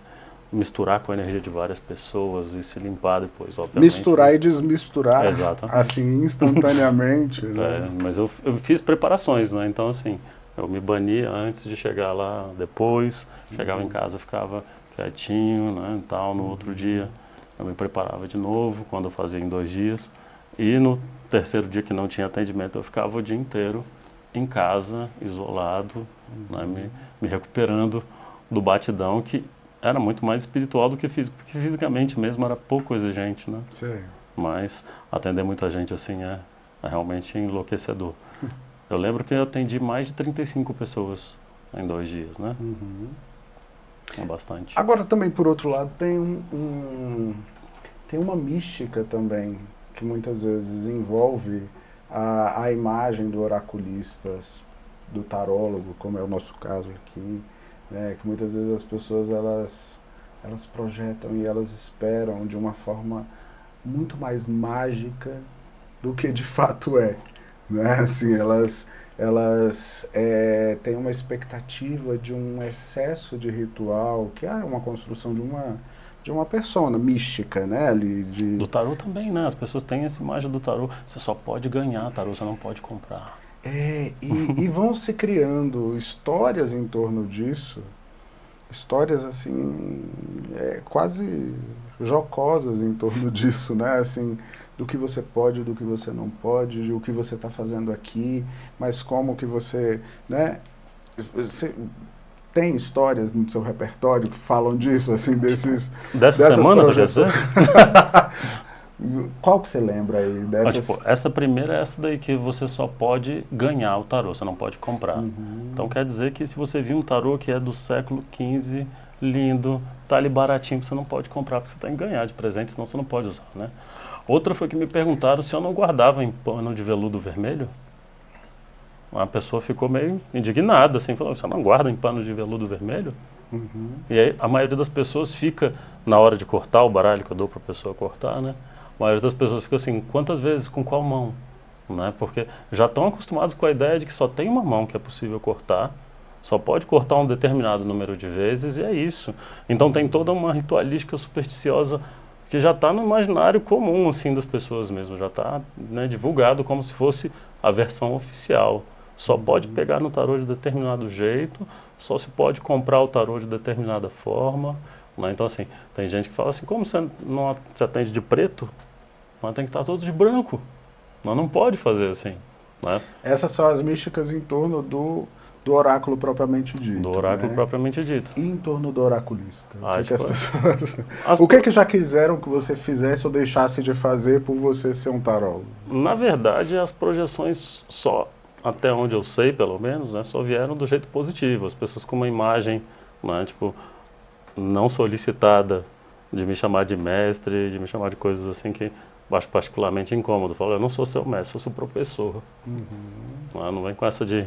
misturar com a energia de várias pessoas e se limpar depois, obviamente. Misturar e desmisturar, Exatamente. assim, instantaneamente. Né? Mas eu fiz preparações, né? Então, assim, eu me bania antes de chegar lá, depois, chegava em casa, ficava quietinho, né, e tal. No outro dia, eu me preparava de novo, quando eu fazia em 2 dias. E no terceiro dia que não tinha atendimento, eu ficava o dia inteiro em casa, isolado, né, me recuperando do batidão, que era muito mais espiritual do que físico, porque fisicamente mesmo era pouco exigente, né? Sim. Mas atender muita gente assim é realmente enlouquecedor. Eu lembro que eu atendi mais de 35 pessoas em 2 dias, né? É bastante. Agora também, por outro lado, tem uma mística também, que muitas vezes envolve a imagem do oraculista, do tarólogo, como é o nosso caso aqui, né, que muitas vezes as pessoas elas projetam e elas esperam de uma forma muito mais mágica do que de fato é, né? Assim, elas têm uma expectativa de um excesso de ritual, que é uma construção de uma persona mística, né? Ali Do tarô também, né? As pessoas têm essa imagem do tarô. Você só pode ganhar tarô, você não pode comprar. E vão se criando histórias em torno disso, histórias assim, quase jocosas em torno disso, né? Assim, do que você pode, do que você não pode, do que você está fazendo aqui, mas como que você, né? Você tem histórias no seu repertório que falam disso, assim, dessas semana, você quer projeções? dizer? Qual que você lembra aí dessas? Essa primeira é essa daí que você só pode ganhar o tarô, você não pode comprar. Então quer dizer que se você viu um tarô que é do século XV, lindo, tá ali baratinho, você não pode comprar porque você tem que ganhar de presente, senão você não pode usar, né? Outra foi que me perguntaram se eu não guardava em pano de veludo vermelho. Uma pessoa ficou meio indignada, assim, falou, você não guarda em pano de veludo vermelho? E aí a maioria das pessoas fica, na hora de cortar o baralho que eu dou para a pessoa cortar, né? A maioria das pessoas fica assim, quantas vezes, com qual mão? Né? Porque já estão acostumados com a ideia de que só tem uma mão que é possível cortar, só pode cortar um determinado número de vezes e é isso. Então tem toda uma ritualística supersticiosa que já está no imaginário comum assim das pessoas mesmo, já está, né, divulgado como se fosse a versão oficial. Só pode pegar no tarô de determinado jeito, só se pode comprar o tarô de determinada forma. Né? Então assim, tem gente que fala assim, como você não se atende de preto? Mas tem que estar todo de branco. Mas não pode fazer assim. Né? Essas são as místicas em torno do oráculo propriamente dito. Do oráculo, né? propriamente dito. E em torno do oraculista? As O que já quiseram que você fizesse ou deixasse de fazer por você ser um tarólogo? Na verdade, as projeções só, até onde eu sei, pelo menos, né, só vieram do jeito positivo. As pessoas com uma imagem, né, tipo, não solicitada de me chamar de mestre, de me chamar de coisas assim que eu acho particularmente incômodo. Falo, eu não sou seu mestre, eu sou seu professor. Não vem com essa de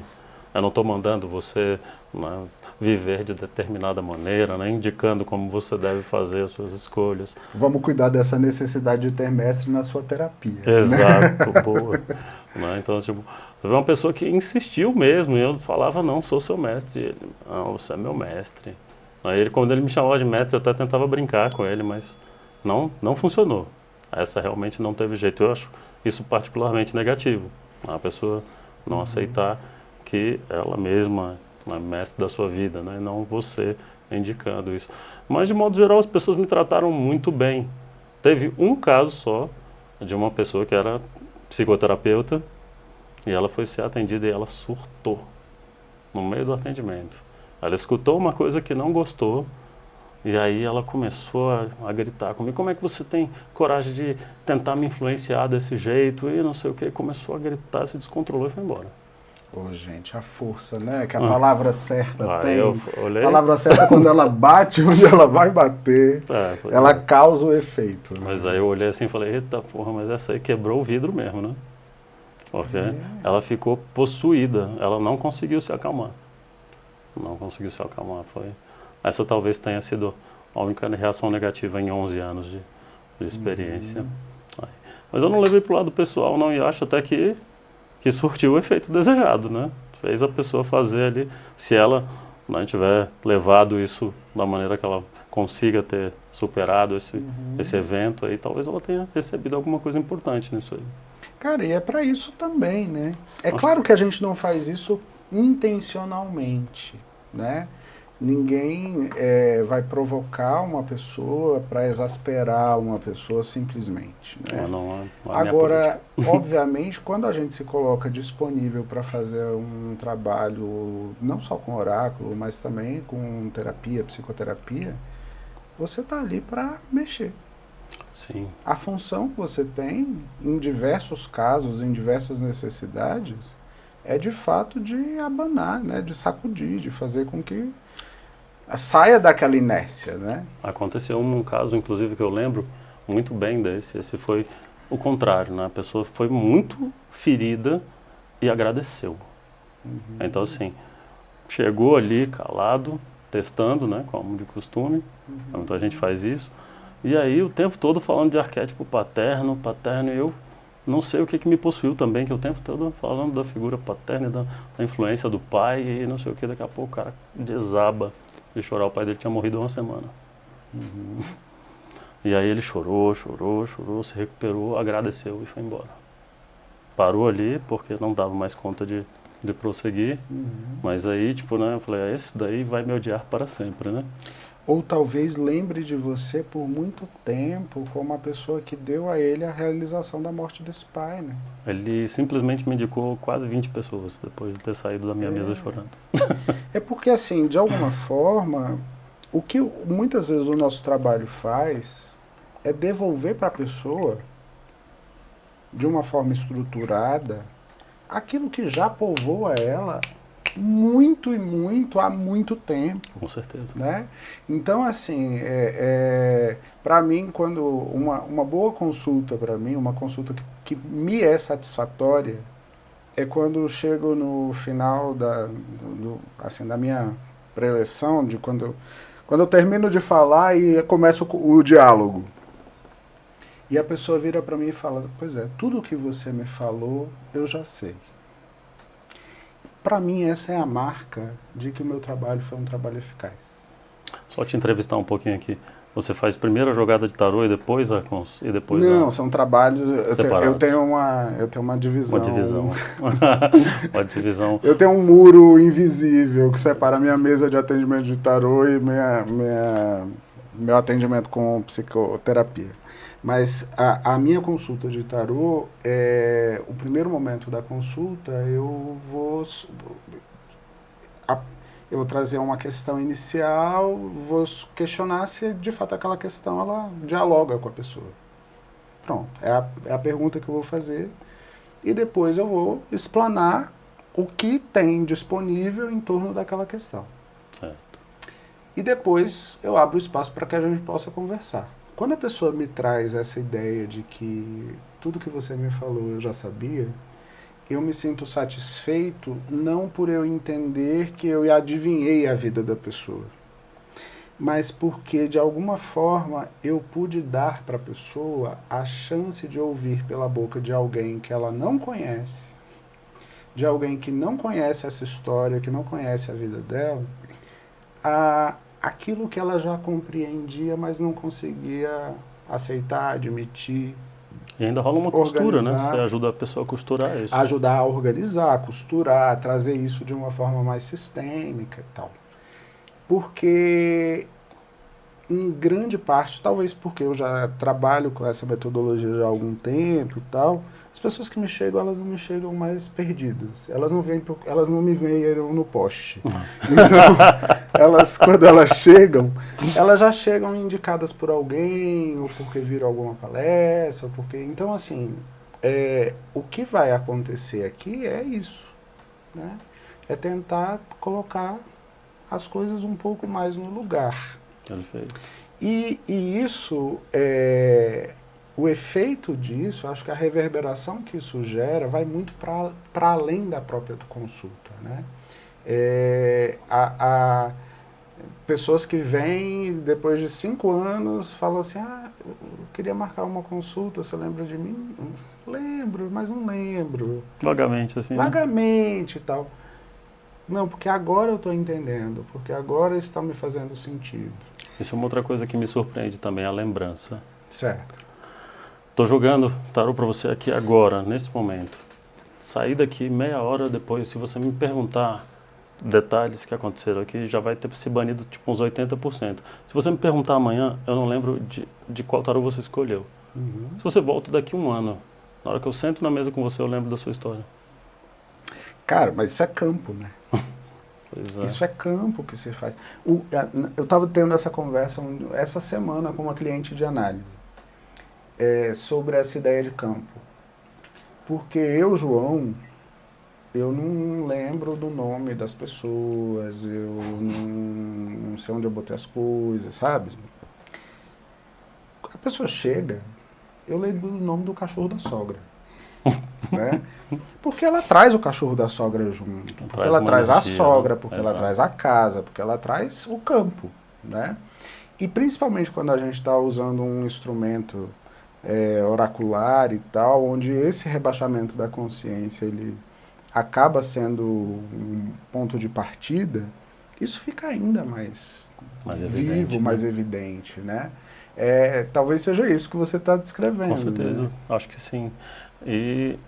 Eu não estou mandando você, né, viver de determinada maneira, né, indicando como você deve fazer as suas escolhas. Vamos cuidar dessa necessidade de ter mestre na sua terapia. Exato, boa. Né? Então, tipo, você vê uma pessoa que insistiu mesmo, e eu falava, não, sou seu mestre. E ele, não, você é meu mestre. Aí ele, quando ele me chamava de mestre, eu até tentava brincar com ele, mas não funcionou. Essa realmente não teve jeito. Eu acho isso particularmente negativo. A pessoa não aceitar que ela mesma é mestre da sua vida, né? E não você indicando isso. Mas, de modo geral, as pessoas me trataram muito bem. Teve um caso só de uma pessoa que era psicoterapeuta e ela foi ser atendida e ela surtou no meio do atendimento. Ela escutou uma coisa que não gostou e aí ela começou a gritar comigo: como é que você tem coragem de tentar me influenciar desse jeito e não sei o que. Começou a gritar, se descontrolou e foi embora. Ô, gente, a força, né? Que a palavra certa tem. Eu olhei, A palavra certa, quando ela bate onde ela vai bater, ela causa o efeito. Né? Mas aí eu olhei assim e falei: eita porra, mas essa aí quebrou o vidro mesmo, né? Porque ela ficou possuída, ela não conseguiu se acalmar. Não conseguiu se acalmar. Essa talvez tenha sido a única reação negativa em 11 anos de experiência. Mas eu não levei pro lado pessoal, não, e acho até que surtiu o efeito desejado, né? Fez a pessoa fazer ali, se ela não tiver levado isso da maneira que ela consiga ter superado esse evento aí, talvez ela tenha recebido alguma coisa importante nisso aí. Cara, e é para isso também, né? É claro que a gente não faz isso intencionalmente, né? Ninguém vai provocar uma pessoa para exasperar uma pessoa simplesmente. Né? Não é Agora, obviamente, quando a gente se coloca disponível para fazer um trabalho, não só com oráculo, mas também com terapia, psicoterapia, você está ali para mexer. Sim. A função que você tem, em diversos casos, em diversas necessidades, é de fato de abanar, né? De sacudir, de fazer com que saia daquela inércia, né? Aconteceu um caso, inclusive, que eu lembro muito bem desse. Esse foi o contrário, né? A pessoa foi muito ferida e agradeceu. Então, assim, chegou ali calado, testando, né? Como de costume. Então a gente faz isso. E aí, o tempo todo falando de arquétipo paterno, e eu não sei o que me possuiu também, que o tempo todo falando da figura paterna, da influência do pai, e não sei o que, daqui a pouco o cara desaba de chorar. O pai dele tinha morrido há uma semana. E aí ele chorou, se recuperou, agradeceu e foi embora. Parou ali, porque não dava mais conta de prosseguir, mas aí, tipo, né, eu falei, esse daí vai me odiar para sempre, né? Ou talvez lembre de você por muito tempo como a pessoa que deu a ele a realização da morte desse pai, né? Ele simplesmente me indicou quase 20 pessoas depois de ter saído da minha mesa chorando. É porque, assim, de alguma forma, o que muitas vezes o nosso trabalho faz é devolver para a pessoa, de uma forma estruturada, aquilo que já povoa ela muito e muito há muito tempo. Com certeza. Né? Então, assim, para mim, quando uma boa consulta para mim, uma consulta que me é satisfatória, é quando eu chego no final da minha preleção, de quando eu termino de falar e começa o diálogo. E a pessoa vira para mim e fala, pois é, tudo que você me falou, eu já sei. Para mim, essa é a marca de que o meu trabalho foi um trabalho eficaz. Só te entrevistar um pouquinho aqui. Você faz primeiro a jogada de tarô e depois Não, são trabalhos. Eu tenho uma divisão. Uma divisão. Uma divisão. Eu tenho um muro invisível que separa a minha mesa de atendimento de tarô e meu atendimento com psicoterapia. Mas a minha consulta de tarô, o primeiro momento da consulta, eu vou trazer uma questão inicial, vou questionar se de fato aquela questão ela dialoga com a pessoa. Pronto, é a pergunta que eu vou fazer. E depois eu vou explanar o que tem disponível em torno daquela questão. Certo. E depois eu abro espaço para que a gente possa conversar. Quando a pessoa me traz essa ideia de que tudo que você me falou eu já sabia, eu me sinto satisfeito não por eu entender que eu adivinhei a vida da pessoa, mas porque de alguma forma eu pude dar para a pessoa a chance de ouvir pela boca de alguém que ela não conhece, de alguém que não conhece essa história, que não conhece a vida dela, aquilo que ela já compreendia, mas não conseguia aceitar, admitir. E ainda rola uma costura, né? Organizar. Você ajuda a pessoa a costurar isso. Ajudar a organizar, a costurar, trazer isso de uma forma mais sistêmica e tal. Porque, em grande parte, talvez porque eu já trabalho com essa metodologia já há algum tempo e tal, as pessoas que me chegam, elas não me chegam mais perdidas. Elas não me veem no poste. Então, quando elas chegam, elas já chegam indicadas por alguém, ou porque viram alguma palestra, ou porque... Então, assim, o que vai acontecer aqui é isso, né? É tentar colocar as coisas um pouco mais no lugar. Perfeito. E isso, o efeito disso, acho que a reverberação que isso gera vai muito para além da própria consulta, né? Pessoas que vêm depois de 5 anos falam assim, eu queria marcar uma consulta, você lembra de mim? Lembro, mas não lembro. Vagamente, assim. Vagamente e tal. Não, porque agora eu estou entendendo, porque agora está me fazendo sentido. Isso é uma outra coisa que me surpreende também, a lembrança. Certo. Tô jogando tarô para você aqui agora, nesse momento. Sair daqui meia hora depois, se você me perguntar detalhes que aconteceram aqui, já vai ter se banido tipo uns 80%. Se você me perguntar amanhã, eu não lembro de qual tarô você escolheu. Uhum. Se você volta daqui 1 ano, na hora que eu sento na mesa com você, eu lembro da sua história. Cara, mas isso é campo, né? Pois é. Isso é campo que se faz. Eu estava tendo essa conversa essa semana com uma cliente de análise sobre essa ideia de campo. Porque eu, João, eu não lembro do nome das pessoas, eu não sei onde eu botei as coisas, sabe? A pessoa chega, eu lembro do nome do cachorro da sogra. Né? Porque ela traz o cachorro da sogra junto, porque ela traz a sogra, porque ela traz a casa, porque ela traz o campo, né? E principalmente quando a gente está usando um instrumento oracular e tal, onde esse rebaixamento da consciência ele acaba sendo um ponto de partida, isso fica ainda mais vivo, mais evidente, né? Talvez seja isso que você está descrevendo. Com certeza, né? Acho que sim. E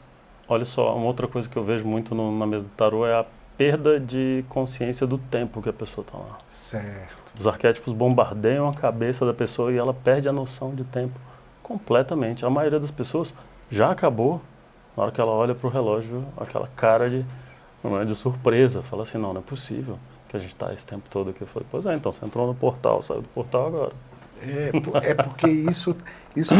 olha só, uma outra coisa que eu vejo muito na mesa do tarô é a perda de consciência do tempo que a pessoa está lá. Certo. Os arquétipos bombardeiam a cabeça da pessoa e ela perde a noção de tempo completamente. A maioria das pessoas já acabou, na hora que ela olha para o relógio, aquela cara de surpresa. Fala assim, não é possível que a gente está esse tempo todo aqui. Eu falei, pois é, então você entrou no portal, saiu do portal agora. Porque isso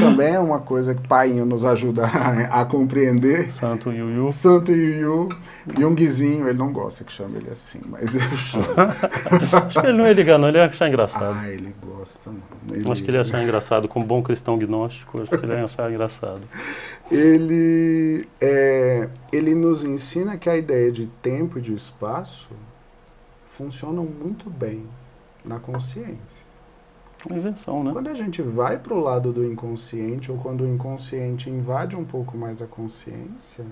também é uma coisa que Painho nos ajuda a compreender. Santo Yuyu. Santo Yuyu. Jungzinho, ele não gosta que chame ele assim, mas eu chamo. Acho que ele não ia ligar, não, ele ia achar engraçado. Ele gosta, não. Acho que ele ia achar engraçado, como bom cristão gnóstico, acho que ele ia achar engraçado. Ele nos ensina que a ideia de tempo e de espaço funcionam muito bem na consciência. Uma invenção, né? Quando a gente vai para o lado do inconsciente, ou quando o inconsciente invade um pouco mais a consciência,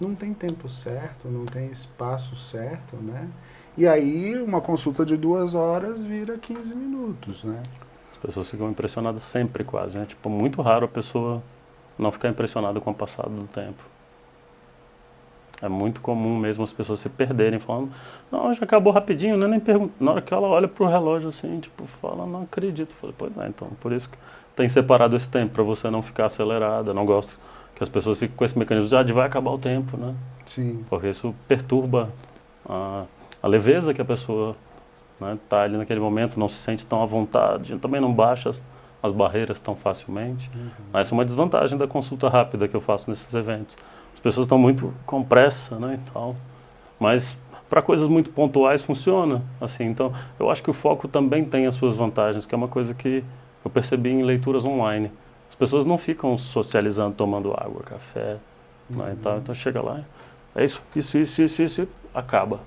não tem tempo certo, não tem espaço certo, né? E aí uma consulta de 2 horas vira 15 minutos, né? As pessoas ficam impressionadas sempre quase, né? Tipo, muito raro a pessoa não ficar impressionada com o passado do tempo. É muito comum mesmo as pessoas se perderem, falando, não, já acabou rapidinho, né? Nem pergunto. Na hora que ela olha pro relógio assim, tipo, fala, não acredito. Eu falei, pois é, então, por isso que tem separado esse tempo, para você não ficar acelerada. Eu não gosto que as pessoas fiquem com esse mecanismo de, vai acabar o tempo, né? Sim. Porque isso perturba a leveza que a pessoa tá ali naquele momento, não se sente tão à vontade, também não baixa as barreiras tão facilmente. Essa é uma desvantagem da consulta rápida que eu faço nesses eventos. As pessoas estão muito com pressa, né, e tal. Mas para coisas muito pontuais funciona, assim. Então, eu acho que o foco também tem as suas vantagens, que é uma coisa que eu percebi em leituras online. As pessoas não ficam socializando, tomando água, café, né? Então chega lá, é isso, acaba.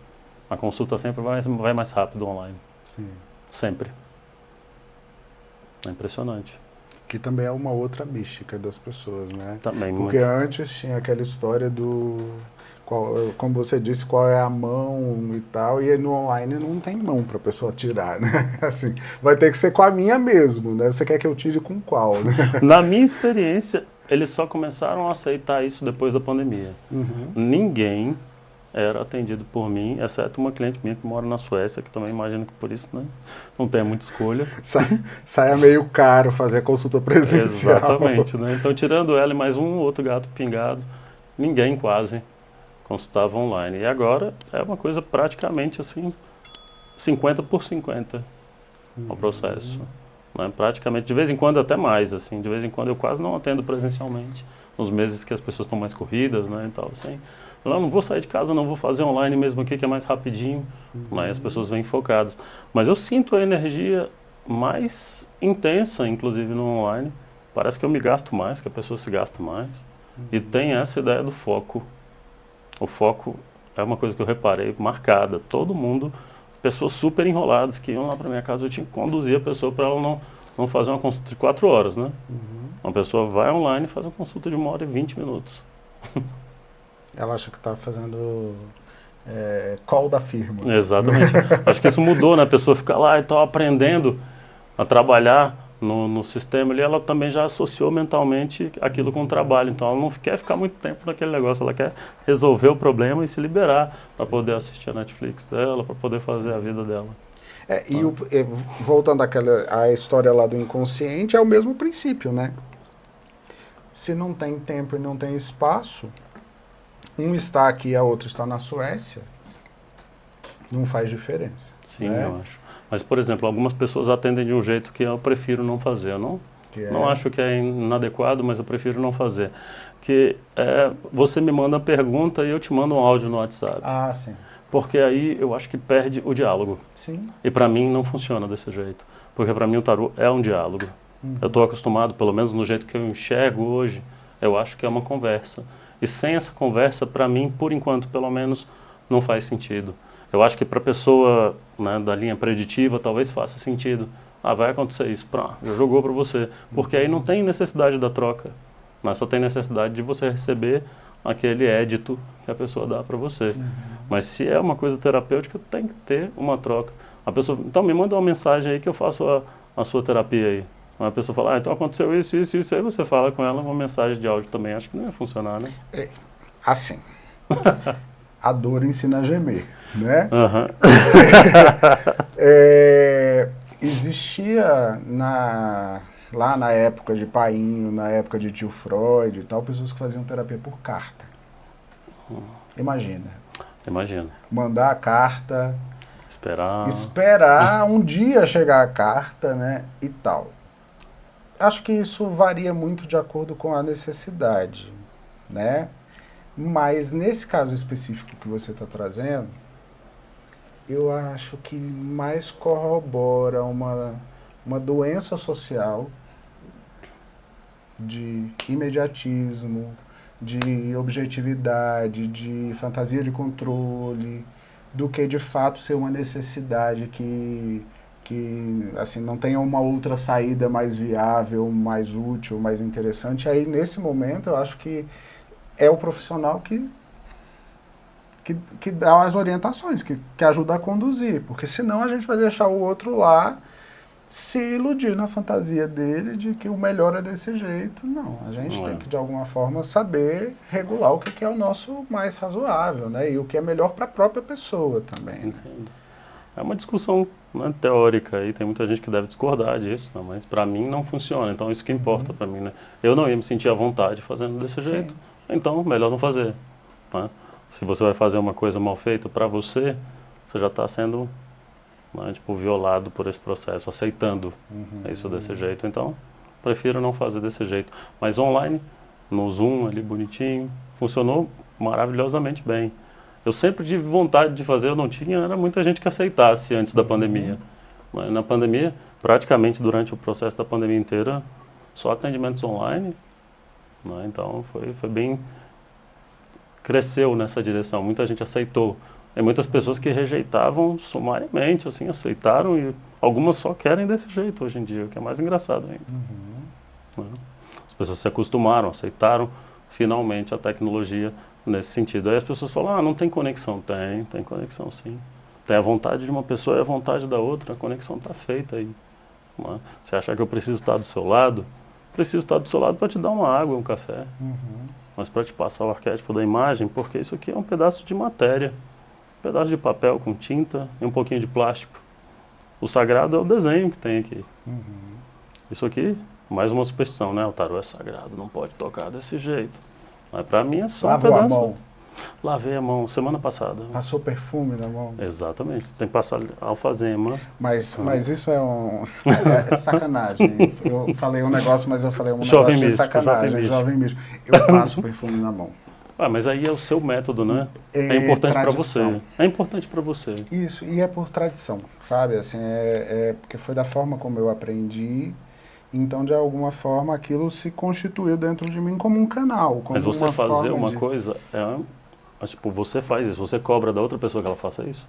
A consulta sempre vai mais rápido online. Sim. Sempre. É impressionante. Que também é uma outra mística das pessoas, né? Também Porque muito. antes tinha aquela história do... como você disse, qual é a mão e tal, e no online não tem mão para a pessoa tirar, né? Assim, vai ter que ser com a minha mesmo, né? Você quer que eu tire com qual, né? Na minha experiência, eles só começaram a aceitar isso depois da pandemia. Uhum. Ninguém era atendido por mim, exceto uma cliente minha que mora na Suécia, que também imagino que por isso, né, não tem muita escolha. Saia meio caro fazer consulta presencial. Exatamente, né? Então, tirando ela e mais um outro gato pingado, ninguém quase consultava online. E agora é uma coisa praticamente assim, 50 por 50 o processo. Né? Praticamente, de vez em quando até mais, assim, de vez em quando eu quase não atendo presencialmente, nos meses que as pessoas estão mais corridas, né, e tal, assim. Eu não vou sair de casa, não vou fazer online mesmo aqui, que é mais rapidinho, né, as pessoas vêm focadas. Mas eu sinto a energia mais intensa, inclusive no online. Parece que eu me gasto mais, que a pessoa se gasta mais. E tem essa ideia do foco. O foco é uma coisa que eu reparei, marcada. Todo mundo, pessoas super enroladas que iam lá para minha casa, eu tinha que conduzir a pessoa para ela não fazer uma consulta de 4 horas, né? Uma pessoa vai online e faz uma consulta de 1 hora e 20 minutos. Ela acha que está fazendo call da firma. Exatamente. Acho que isso mudou, né? A pessoa fica lá e está aprendendo a trabalhar no sistema ali, ela também já associou mentalmente aquilo com o trabalho. Então ela não quer ficar muito tempo naquele negócio, ela quer resolver o problema e se liberar para poder assistir a Netflix dela, para poder fazer a vida dela. Voltando à história lá do inconsciente, é o mesmo princípio, né? Se não tem tempo e não tem espaço, um está aqui e a outra está na Suécia, não faz diferença. Sim, né? eu acho. Mas, por exemplo, algumas pessoas atendem de um jeito que eu prefiro não fazer. Eu não acho que é inadequado, mas eu prefiro não fazer. Que você me manda a pergunta e eu te mando um áudio no WhatsApp. Ah, sim. Porque aí eu acho que perde o diálogo. Sim. E para mim não funciona desse jeito. Porque para mim o tarô é um diálogo. Eu estou acostumado, pelo menos no jeito que eu enxergo hoje, eu acho que é uma conversa. E sem essa conversa, para mim, por enquanto, pelo menos, não faz sentido. Eu acho que para a pessoa, né, da linha preditiva, talvez faça sentido. Ah, vai acontecer isso. Pronto, já jogou para você. Porque aí não tem necessidade da troca. Mas só tem necessidade de você receber aquele édito que a pessoa dá para você. Mas se é uma coisa terapêutica, tem que ter uma troca. A pessoa, então me manda uma mensagem aí que eu faço a sua terapia aí. A pessoa fala, então aconteceu isso, aí você fala com ela uma mensagem de áudio também. Acho que não ia funcionar, né? Assim, a dor ensina a gemer, né? Existia lá na época de Painho, na época de tio Freud e tal, pessoas que faziam terapia por carta. Imagina. Mandar a carta, esperar um dia chegar a carta, né, e tal. Acho que isso varia muito de acordo com a necessidade, né? Mas nesse caso específico que você está trazendo, eu acho que mais corrobora uma doença social de imediatismo, de objetividade, de fantasia de controle, do que de fato ser uma necessidade que assim, não tenha uma outra saída mais viável, mais útil, mais interessante. Aí, nesse momento, eu acho que é o profissional que dá as orientações, que ajuda a conduzir, porque senão a gente vai deixar o outro lá se iludir na fantasia dele de que o melhor é desse jeito. Não, a gente tem que, de alguma forma, saber regular o que é o nosso mais razoável, né? E o que é melhor para a própria pessoa também. Né? É uma discussão, né, teórica e tem muita gente que deve discordar disso, né, mas para mim não funciona, então isso que importa para mim, né? Eu não ia me sentir à vontade fazendo desse jeito, então melhor não fazer, né? Se você vai fazer uma coisa mal feita para você, você já está sendo, né, tipo, violado por esse processo, aceitando isso desse jeito, então prefiro não fazer desse jeito. Mas online, no Zoom ali bonitinho, funcionou maravilhosamente bem. Eu sempre tive vontade de fazer, eu não tinha, era muita gente que aceitasse antes da pandemia. Na pandemia, praticamente durante o processo da pandemia inteira, só atendimentos online, né? Então foi bem cresceu nessa direção, muita gente aceitou. Tem muitas pessoas que rejeitavam sumariamente, assim, aceitaram e algumas só querem desse jeito hoje em dia, o que é mais engraçado ainda. Né? As pessoas se acostumaram, aceitaram finalmente a tecnologia nesse sentido. Aí as pessoas falam, ah, não tem conexão. Tem conexão sim. Tem a vontade de uma pessoa e a vontade da outra, a conexão está feita aí. Né? Você achar que eu preciso estar do seu lado? Preciso estar do seu lado para te dar uma água, um café. Mas para te passar o arquétipo da imagem, porque isso aqui é um pedaço de matéria. Um pedaço de papel com tinta e um pouquinho de plástico. O sagrado é o desenho que tem aqui. Isso aqui, mais uma superstição, né? O tarô é sagrado, não pode tocar desse jeito. Mas para mim é só Lavou um a pedaço. mão, Lavei a mão semana passada. passou perfume na mão. Exatamente. Tem que passar alfazema. Mas isso é sacanagem. Eu falei um negócio, mas eu falei um Jovem negócio de místico, sacanagem. jovem Jovem místico. Eu passo perfume na mão. Ah, mas aí é o seu método, né? É É importante para tradição. você. É importante para você. Isso, e é por tradição, sabe? Assim, porque foi da forma como eu aprendi. Então, de alguma forma, aquilo se constituiu dentro de mim como um canal. Como Mas você uma fazer forma uma de... coisa, tipo, você faz isso, você cobra da outra pessoa que ela faça isso.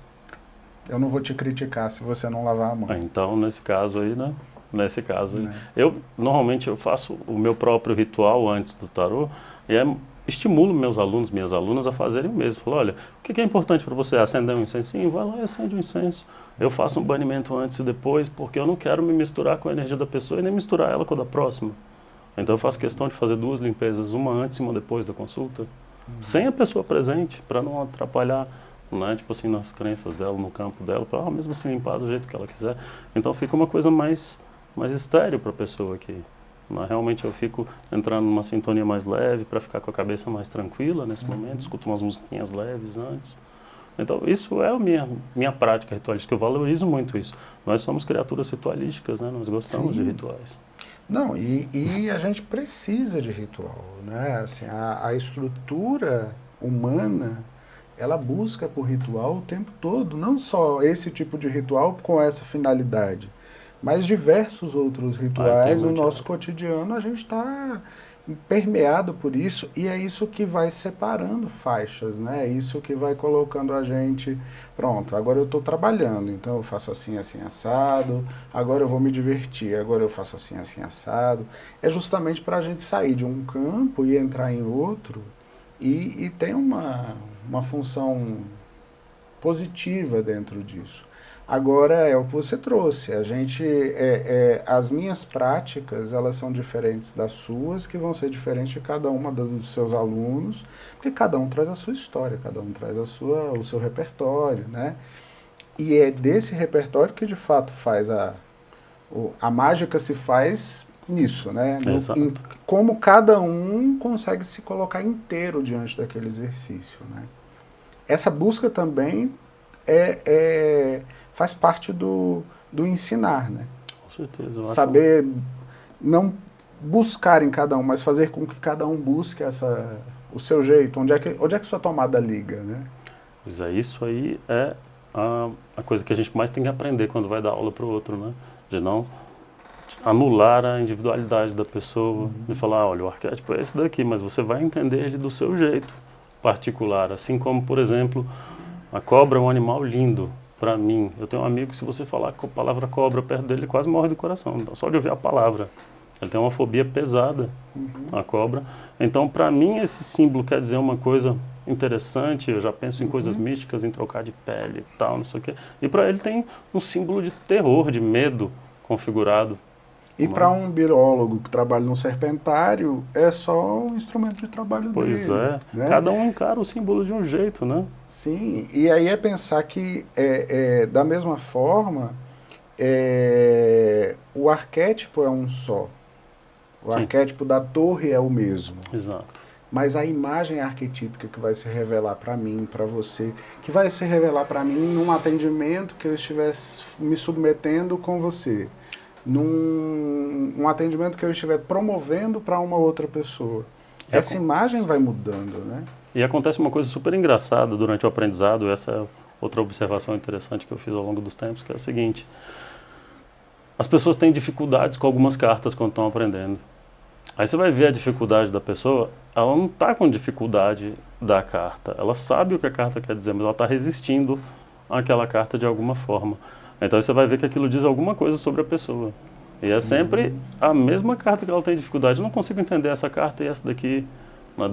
Eu não vou te criticar se você não lavar a mão. Então, nesse caso aí, né? Nesse caso aí. É. Normalmente, eu faço o meu próprio ritual antes do tarô e estimulo meus alunos, minhas alunas a fazerem o mesmo. Falo, olha, o que é importante para você? Acender um incensinho? Vai lá e acende um incenso. Eu faço um banimento antes e depois, porque eu não quero me misturar com a energia da pessoa e nem misturar ela com a da próxima. Então eu faço questão de fazer 2 limpezas, uma antes e uma depois da consulta, sem a pessoa presente, para não atrapalhar, né, tipo assim, nas crenças dela, no campo dela, para ela mesmo se limpar do jeito que ela quiser. Então fica uma coisa mais estéril para a pessoa aqui. Mas realmente eu fico entrando numa sintonia mais leve, para ficar com a cabeça mais tranquila nesse momento, escuto umas musiquinhas leves antes. Então, isso é a minha prática ritualística, eu valorizo muito isso. Nós somos criaturas ritualísticas, né? Nós gostamos de rituais. Não, e a gente precisa de ritual, né? Assim, a estrutura humana, ela busca por ritual o tempo todo, não só esse tipo de ritual com essa finalidade, mas diversos outros rituais no nosso cotidiano, a gente está permeado por isso, e é isso que vai separando faixas, né? É isso que vai colocando a gente, pronto, agora eu estou trabalhando, então eu faço assim, assim, assado, agora eu vou me divertir, agora eu faço assim, assim, assado. É justamente para a gente sair de um campo e entrar em outro, e tem uma função positiva dentro disso. Agora é o que você trouxe, a gente, as minhas práticas, elas são diferentes das suas, que vão ser diferentes de cada uma dos seus alunos, porque cada um traz a sua história, cada um traz o seu repertório, né? E é desse repertório que de fato faz a mágica se faz nisso, né? Como cada um consegue se colocar inteiro diante daquele exercício, né? Essa busca também faz parte do ensinar, né? Com certeza. Saber não buscar em cada um, mas fazer com que cada um busque o seu jeito, onde é que sua tomada liga, né? Pois é, isso aí é a coisa que a gente mais tem que aprender quando vai dar aula para o outro, né? De não anular a individualidade da pessoa, de falar, olha, o arquétipo é esse daqui, mas você vai entender ele do seu jeito particular, assim como, por exemplo, a cobra é um animal lindo. Para mim, eu tenho um amigo que se você falar com a palavra cobra perto dele, ele quase morre do coração, só de ouvir a palavra. Ele tem uma fobia pesada, a cobra. Então, para mim, esse símbolo quer dizer uma coisa interessante, eu já penso em coisas místicas, em trocar de pele e tal, não sei o quê. E para ele tem um símbolo de terror, de medo configurado. E para um biólogo que trabalha num serpentário, é só um instrumento de trabalho dele. Pois é, né? Cada um encara o símbolo de um jeito, né? Sim, e aí é pensar que, da mesma forma, o arquétipo é um só. O arquétipo da torre é o mesmo. Exato. Mas a imagem arquetípica que vai se revelar para mim, para você, que vai se revelar para mim num atendimento que eu estivesse me submetendo com você, num atendimento que eu estiver promovendo para uma outra pessoa. Essa imagem vai mudando, né? E acontece uma coisa super engraçada durante o aprendizado, essa é outra observação interessante que eu fiz ao longo dos tempos, que é a seguinte: as pessoas têm dificuldades com algumas cartas quando estão aprendendo. Aí você vai ver a dificuldade da pessoa, ela não está com dificuldade da carta, ela sabe o que a carta quer dizer, mas ela está resistindo àquela carta de alguma forma. Então você vai ver que aquilo diz alguma coisa sobre a pessoa. E é sempre a mesma carta que ela tem dificuldade. Eu não consigo entender essa carta e essa daqui.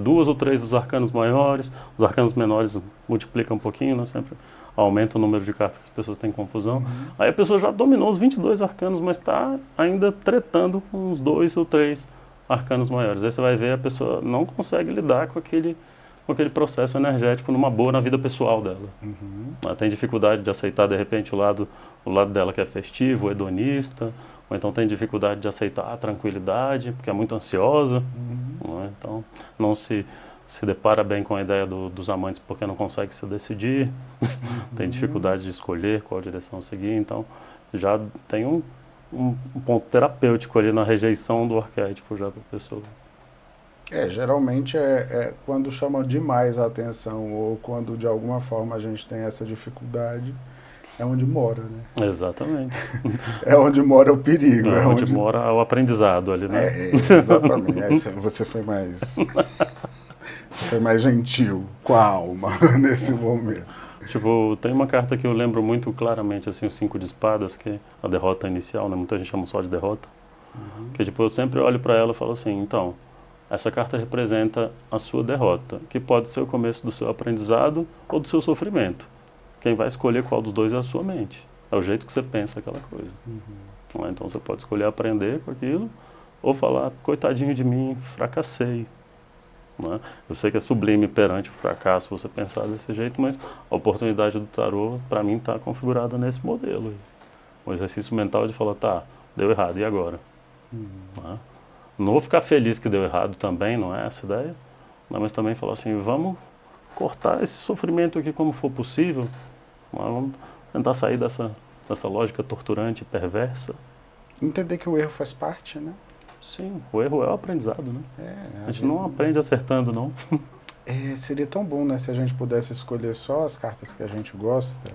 Duas ou três dos arcanos maiores, os arcanos menores multiplicam um pouquinho, né? Sempre aumenta o número de cartas que as pessoas têm confusão. Aí a pessoa já dominou os 22 arcanos, mas está ainda tretando com uns 2 ou 3 arcanos maiores. Aí você vai ver a pessoa não consegue lidar com aquele processo energético numa boa na vida pessoal dela. Ela tem dificuldade de aceitar, de repente, o lado dela que é festivo, hedonista, ou então tem dificuldade de aceitar a tranquilidade, porque é muito ansiosa. Não é? Então, não se depara bem com a ideia dos amantes porque não consegue se decidir, tem dificuldade de escolher qual direção seguir, então já tem um ponto terapêutico ali na rejeição do arquétipo já para a pessoa. Geralmente é quando chama demais a atenção ou quando de alguma forma a gente tem essa dificuldade, é onde mora, né? Exatamente. É onde mora o perigo. É onde mora o aprendizado ali, né? Exatamente. Aí você foi mais gentil com a alma nesse momento. Tipo, tem uma carta que eu lembro muito claramente, assim, o 5 de espadas, que é a derrota inicial, né? Muita gente chama só de derrota. Que, tipo, eu sempre olho para ela e falo assim, então, essa carta representa a sua derrota, que pode ser o começo do seu aprendizado ou do seu sofrimento. Quem vai escolher qual dos dois é a sua mente. É o jeito que você pensa aquela coisa. Então você pode escolher aprender com aquilo ou falar, coitadinho de mim, fracassei. Né? Eu sei que é sublime perante o fracasso você pensar desse jeito, mas a oportunidade do tarô, para mim, está configurada nesse modelo. O exercício mental de falar, tá, deu errado, e agora? Né? Não vou ficar feliz que deu errado também, não é essa a ideia, mas também falar assim, vamos cortar esse sofrimento aqui como for possível, vamos tentar sair dessa lógica torturante e perversa. Entender que o erro faz parte, né? Sim, o erro é o aprendizado, né? A gente não aprende acertando, não. Seria tão bom, né, se a gente pudesse escolher só as cartas que a gente gosta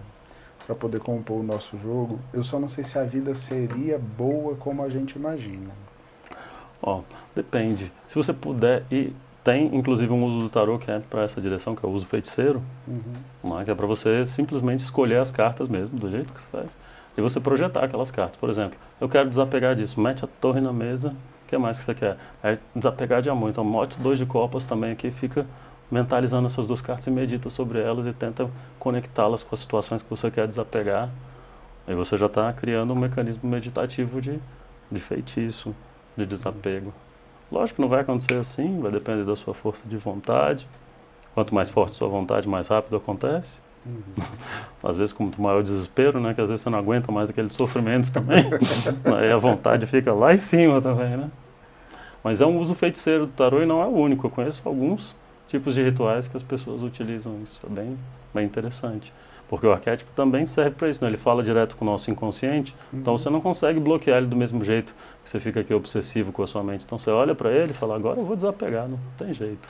para poder compor o nosso jogo. Eu só não sei se a vida seria boa como a gente imagina. Depende. Se você puder, e tem inclusive um uso do tarô que é para essa direção, que é o uso feiticeiro, que é para você simplesmente escolher as cartas mesmo, do jeito que você faz, e você projetar aquelas cartas. Por exemplo, eu quero desapegar disso, mete a torre na mesa, o que mais que você quer? É desapegar de amor, então mote 2 de copas também aqui, fica mentalizando essas 2 cartas e medita sobre elas e tenta conectá-las com as situações que você quer desapegar. Aí você já está criando um mecanismo meditativo de feitiço, de desapego. Lógico que não vai acontecer assim, vai depender da sua força de vontade. Quanto mais forte a sua vontade, mais rápido acontece. Às vezes com muito maior o desespero, né? Que às vezes você não aguenta mais aquele sofrimento também. Aí a vontade fica lá em cima também, né? Mas é um uso feiticeiro do tarô e não é o único. Eu conheço alguns tipos de rituais que as pessoas utilizam isso. É bem interessante. Porque o arquétipo também serve para isso, né? Ele fala direto com o nosso inconsciente, então você não consegue bloquear ele do mesmo jeito que você fica aqui obsessivo com a sua mente. Então você olha para ele e fala, agora eu vou desapegar, não tem jeito.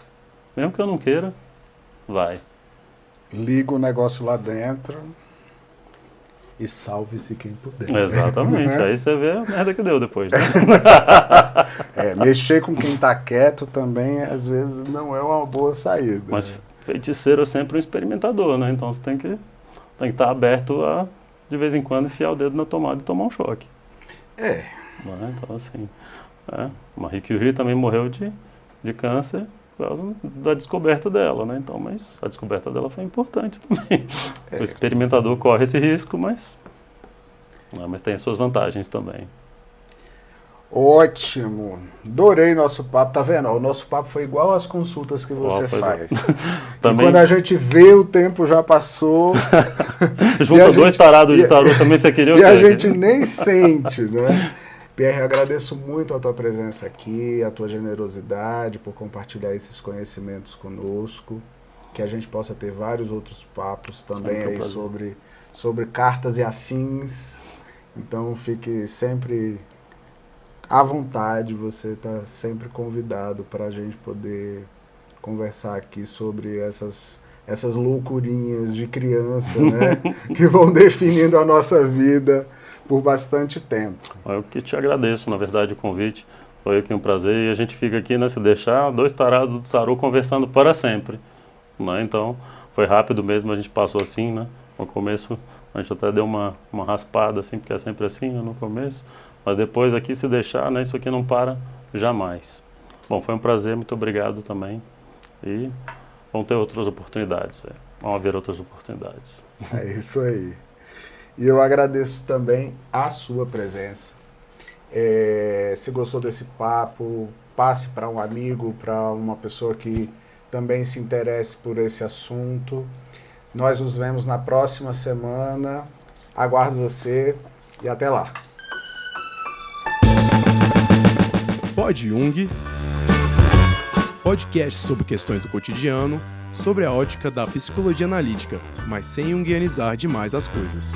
Mesmo que eu não queira, vai. Liga o negócio lá dentro e salve-se quem puder. Exatamente, aí você vê a merda que deu depois. Né? Mexer com quem tá quieto também, às vezes, não é uma boa saída. Mas feiticeiro é sempre um experimentador, né? Então você tem que estar aberto a, de vez em quando, enfiar o dedo na tomada e tomar um choque. Então, assim, Marie Curie também morreu de câncer por causa da descoberta dela, né? Então, mas a descoberta dela foi importante também. O experimentador corre esse risco, mas tem as suas vantagens também. Ótimo, adorei nosso papo, tá vendo? O nosso papo foi igual às consultas que você faz. Também... Quando a gente vê, o tempo já passou. Junta 2 tarados de tarô também, você queria. E a gente nem sente, né? Pierre, agradeço muito a tua presença aqui, a tua generosidade por compartilhar esses conhecimentos conosco, que a gente possa ter vários outros papos também aí sobre cartas e afins. Então fique sempre à vontade, você está sempre convidado para a gente poder conversar aqui sobre essas loucurinhas de criança, né? Que vão definindo a nossa vida por bastante tempo. Eu que te agradeço, na verdade, o convite. Foi aqui um prazer e a gente fica aqui, né, se deixar, dois tarados do tarô conversando para sempre, né? Então, foi rápido mesmo, a gente passou assim, né? No começo, a gente até deu uma raspada, assim, porque é sempre assim, né, no começo. Mas depois aqui, se deixar, né, isso aqui não para jamais. Bom, foi um prazer, muito obrigado também. E vão ter outras oportunidades, vão haver outras oportunidades. É isso aí. E eu agradeço também a sua presença. Se gostou desse papo, passe para um amigo, para uma pessoa que também se interesse por esse assunto. Nós nos vemos na próxima semana. Aguardo você e até lá. Pod Jung, podcast sobre questões do cotidiano, sobre a ótica da psicologia analítica, mas sem junguianizar demais as coisas.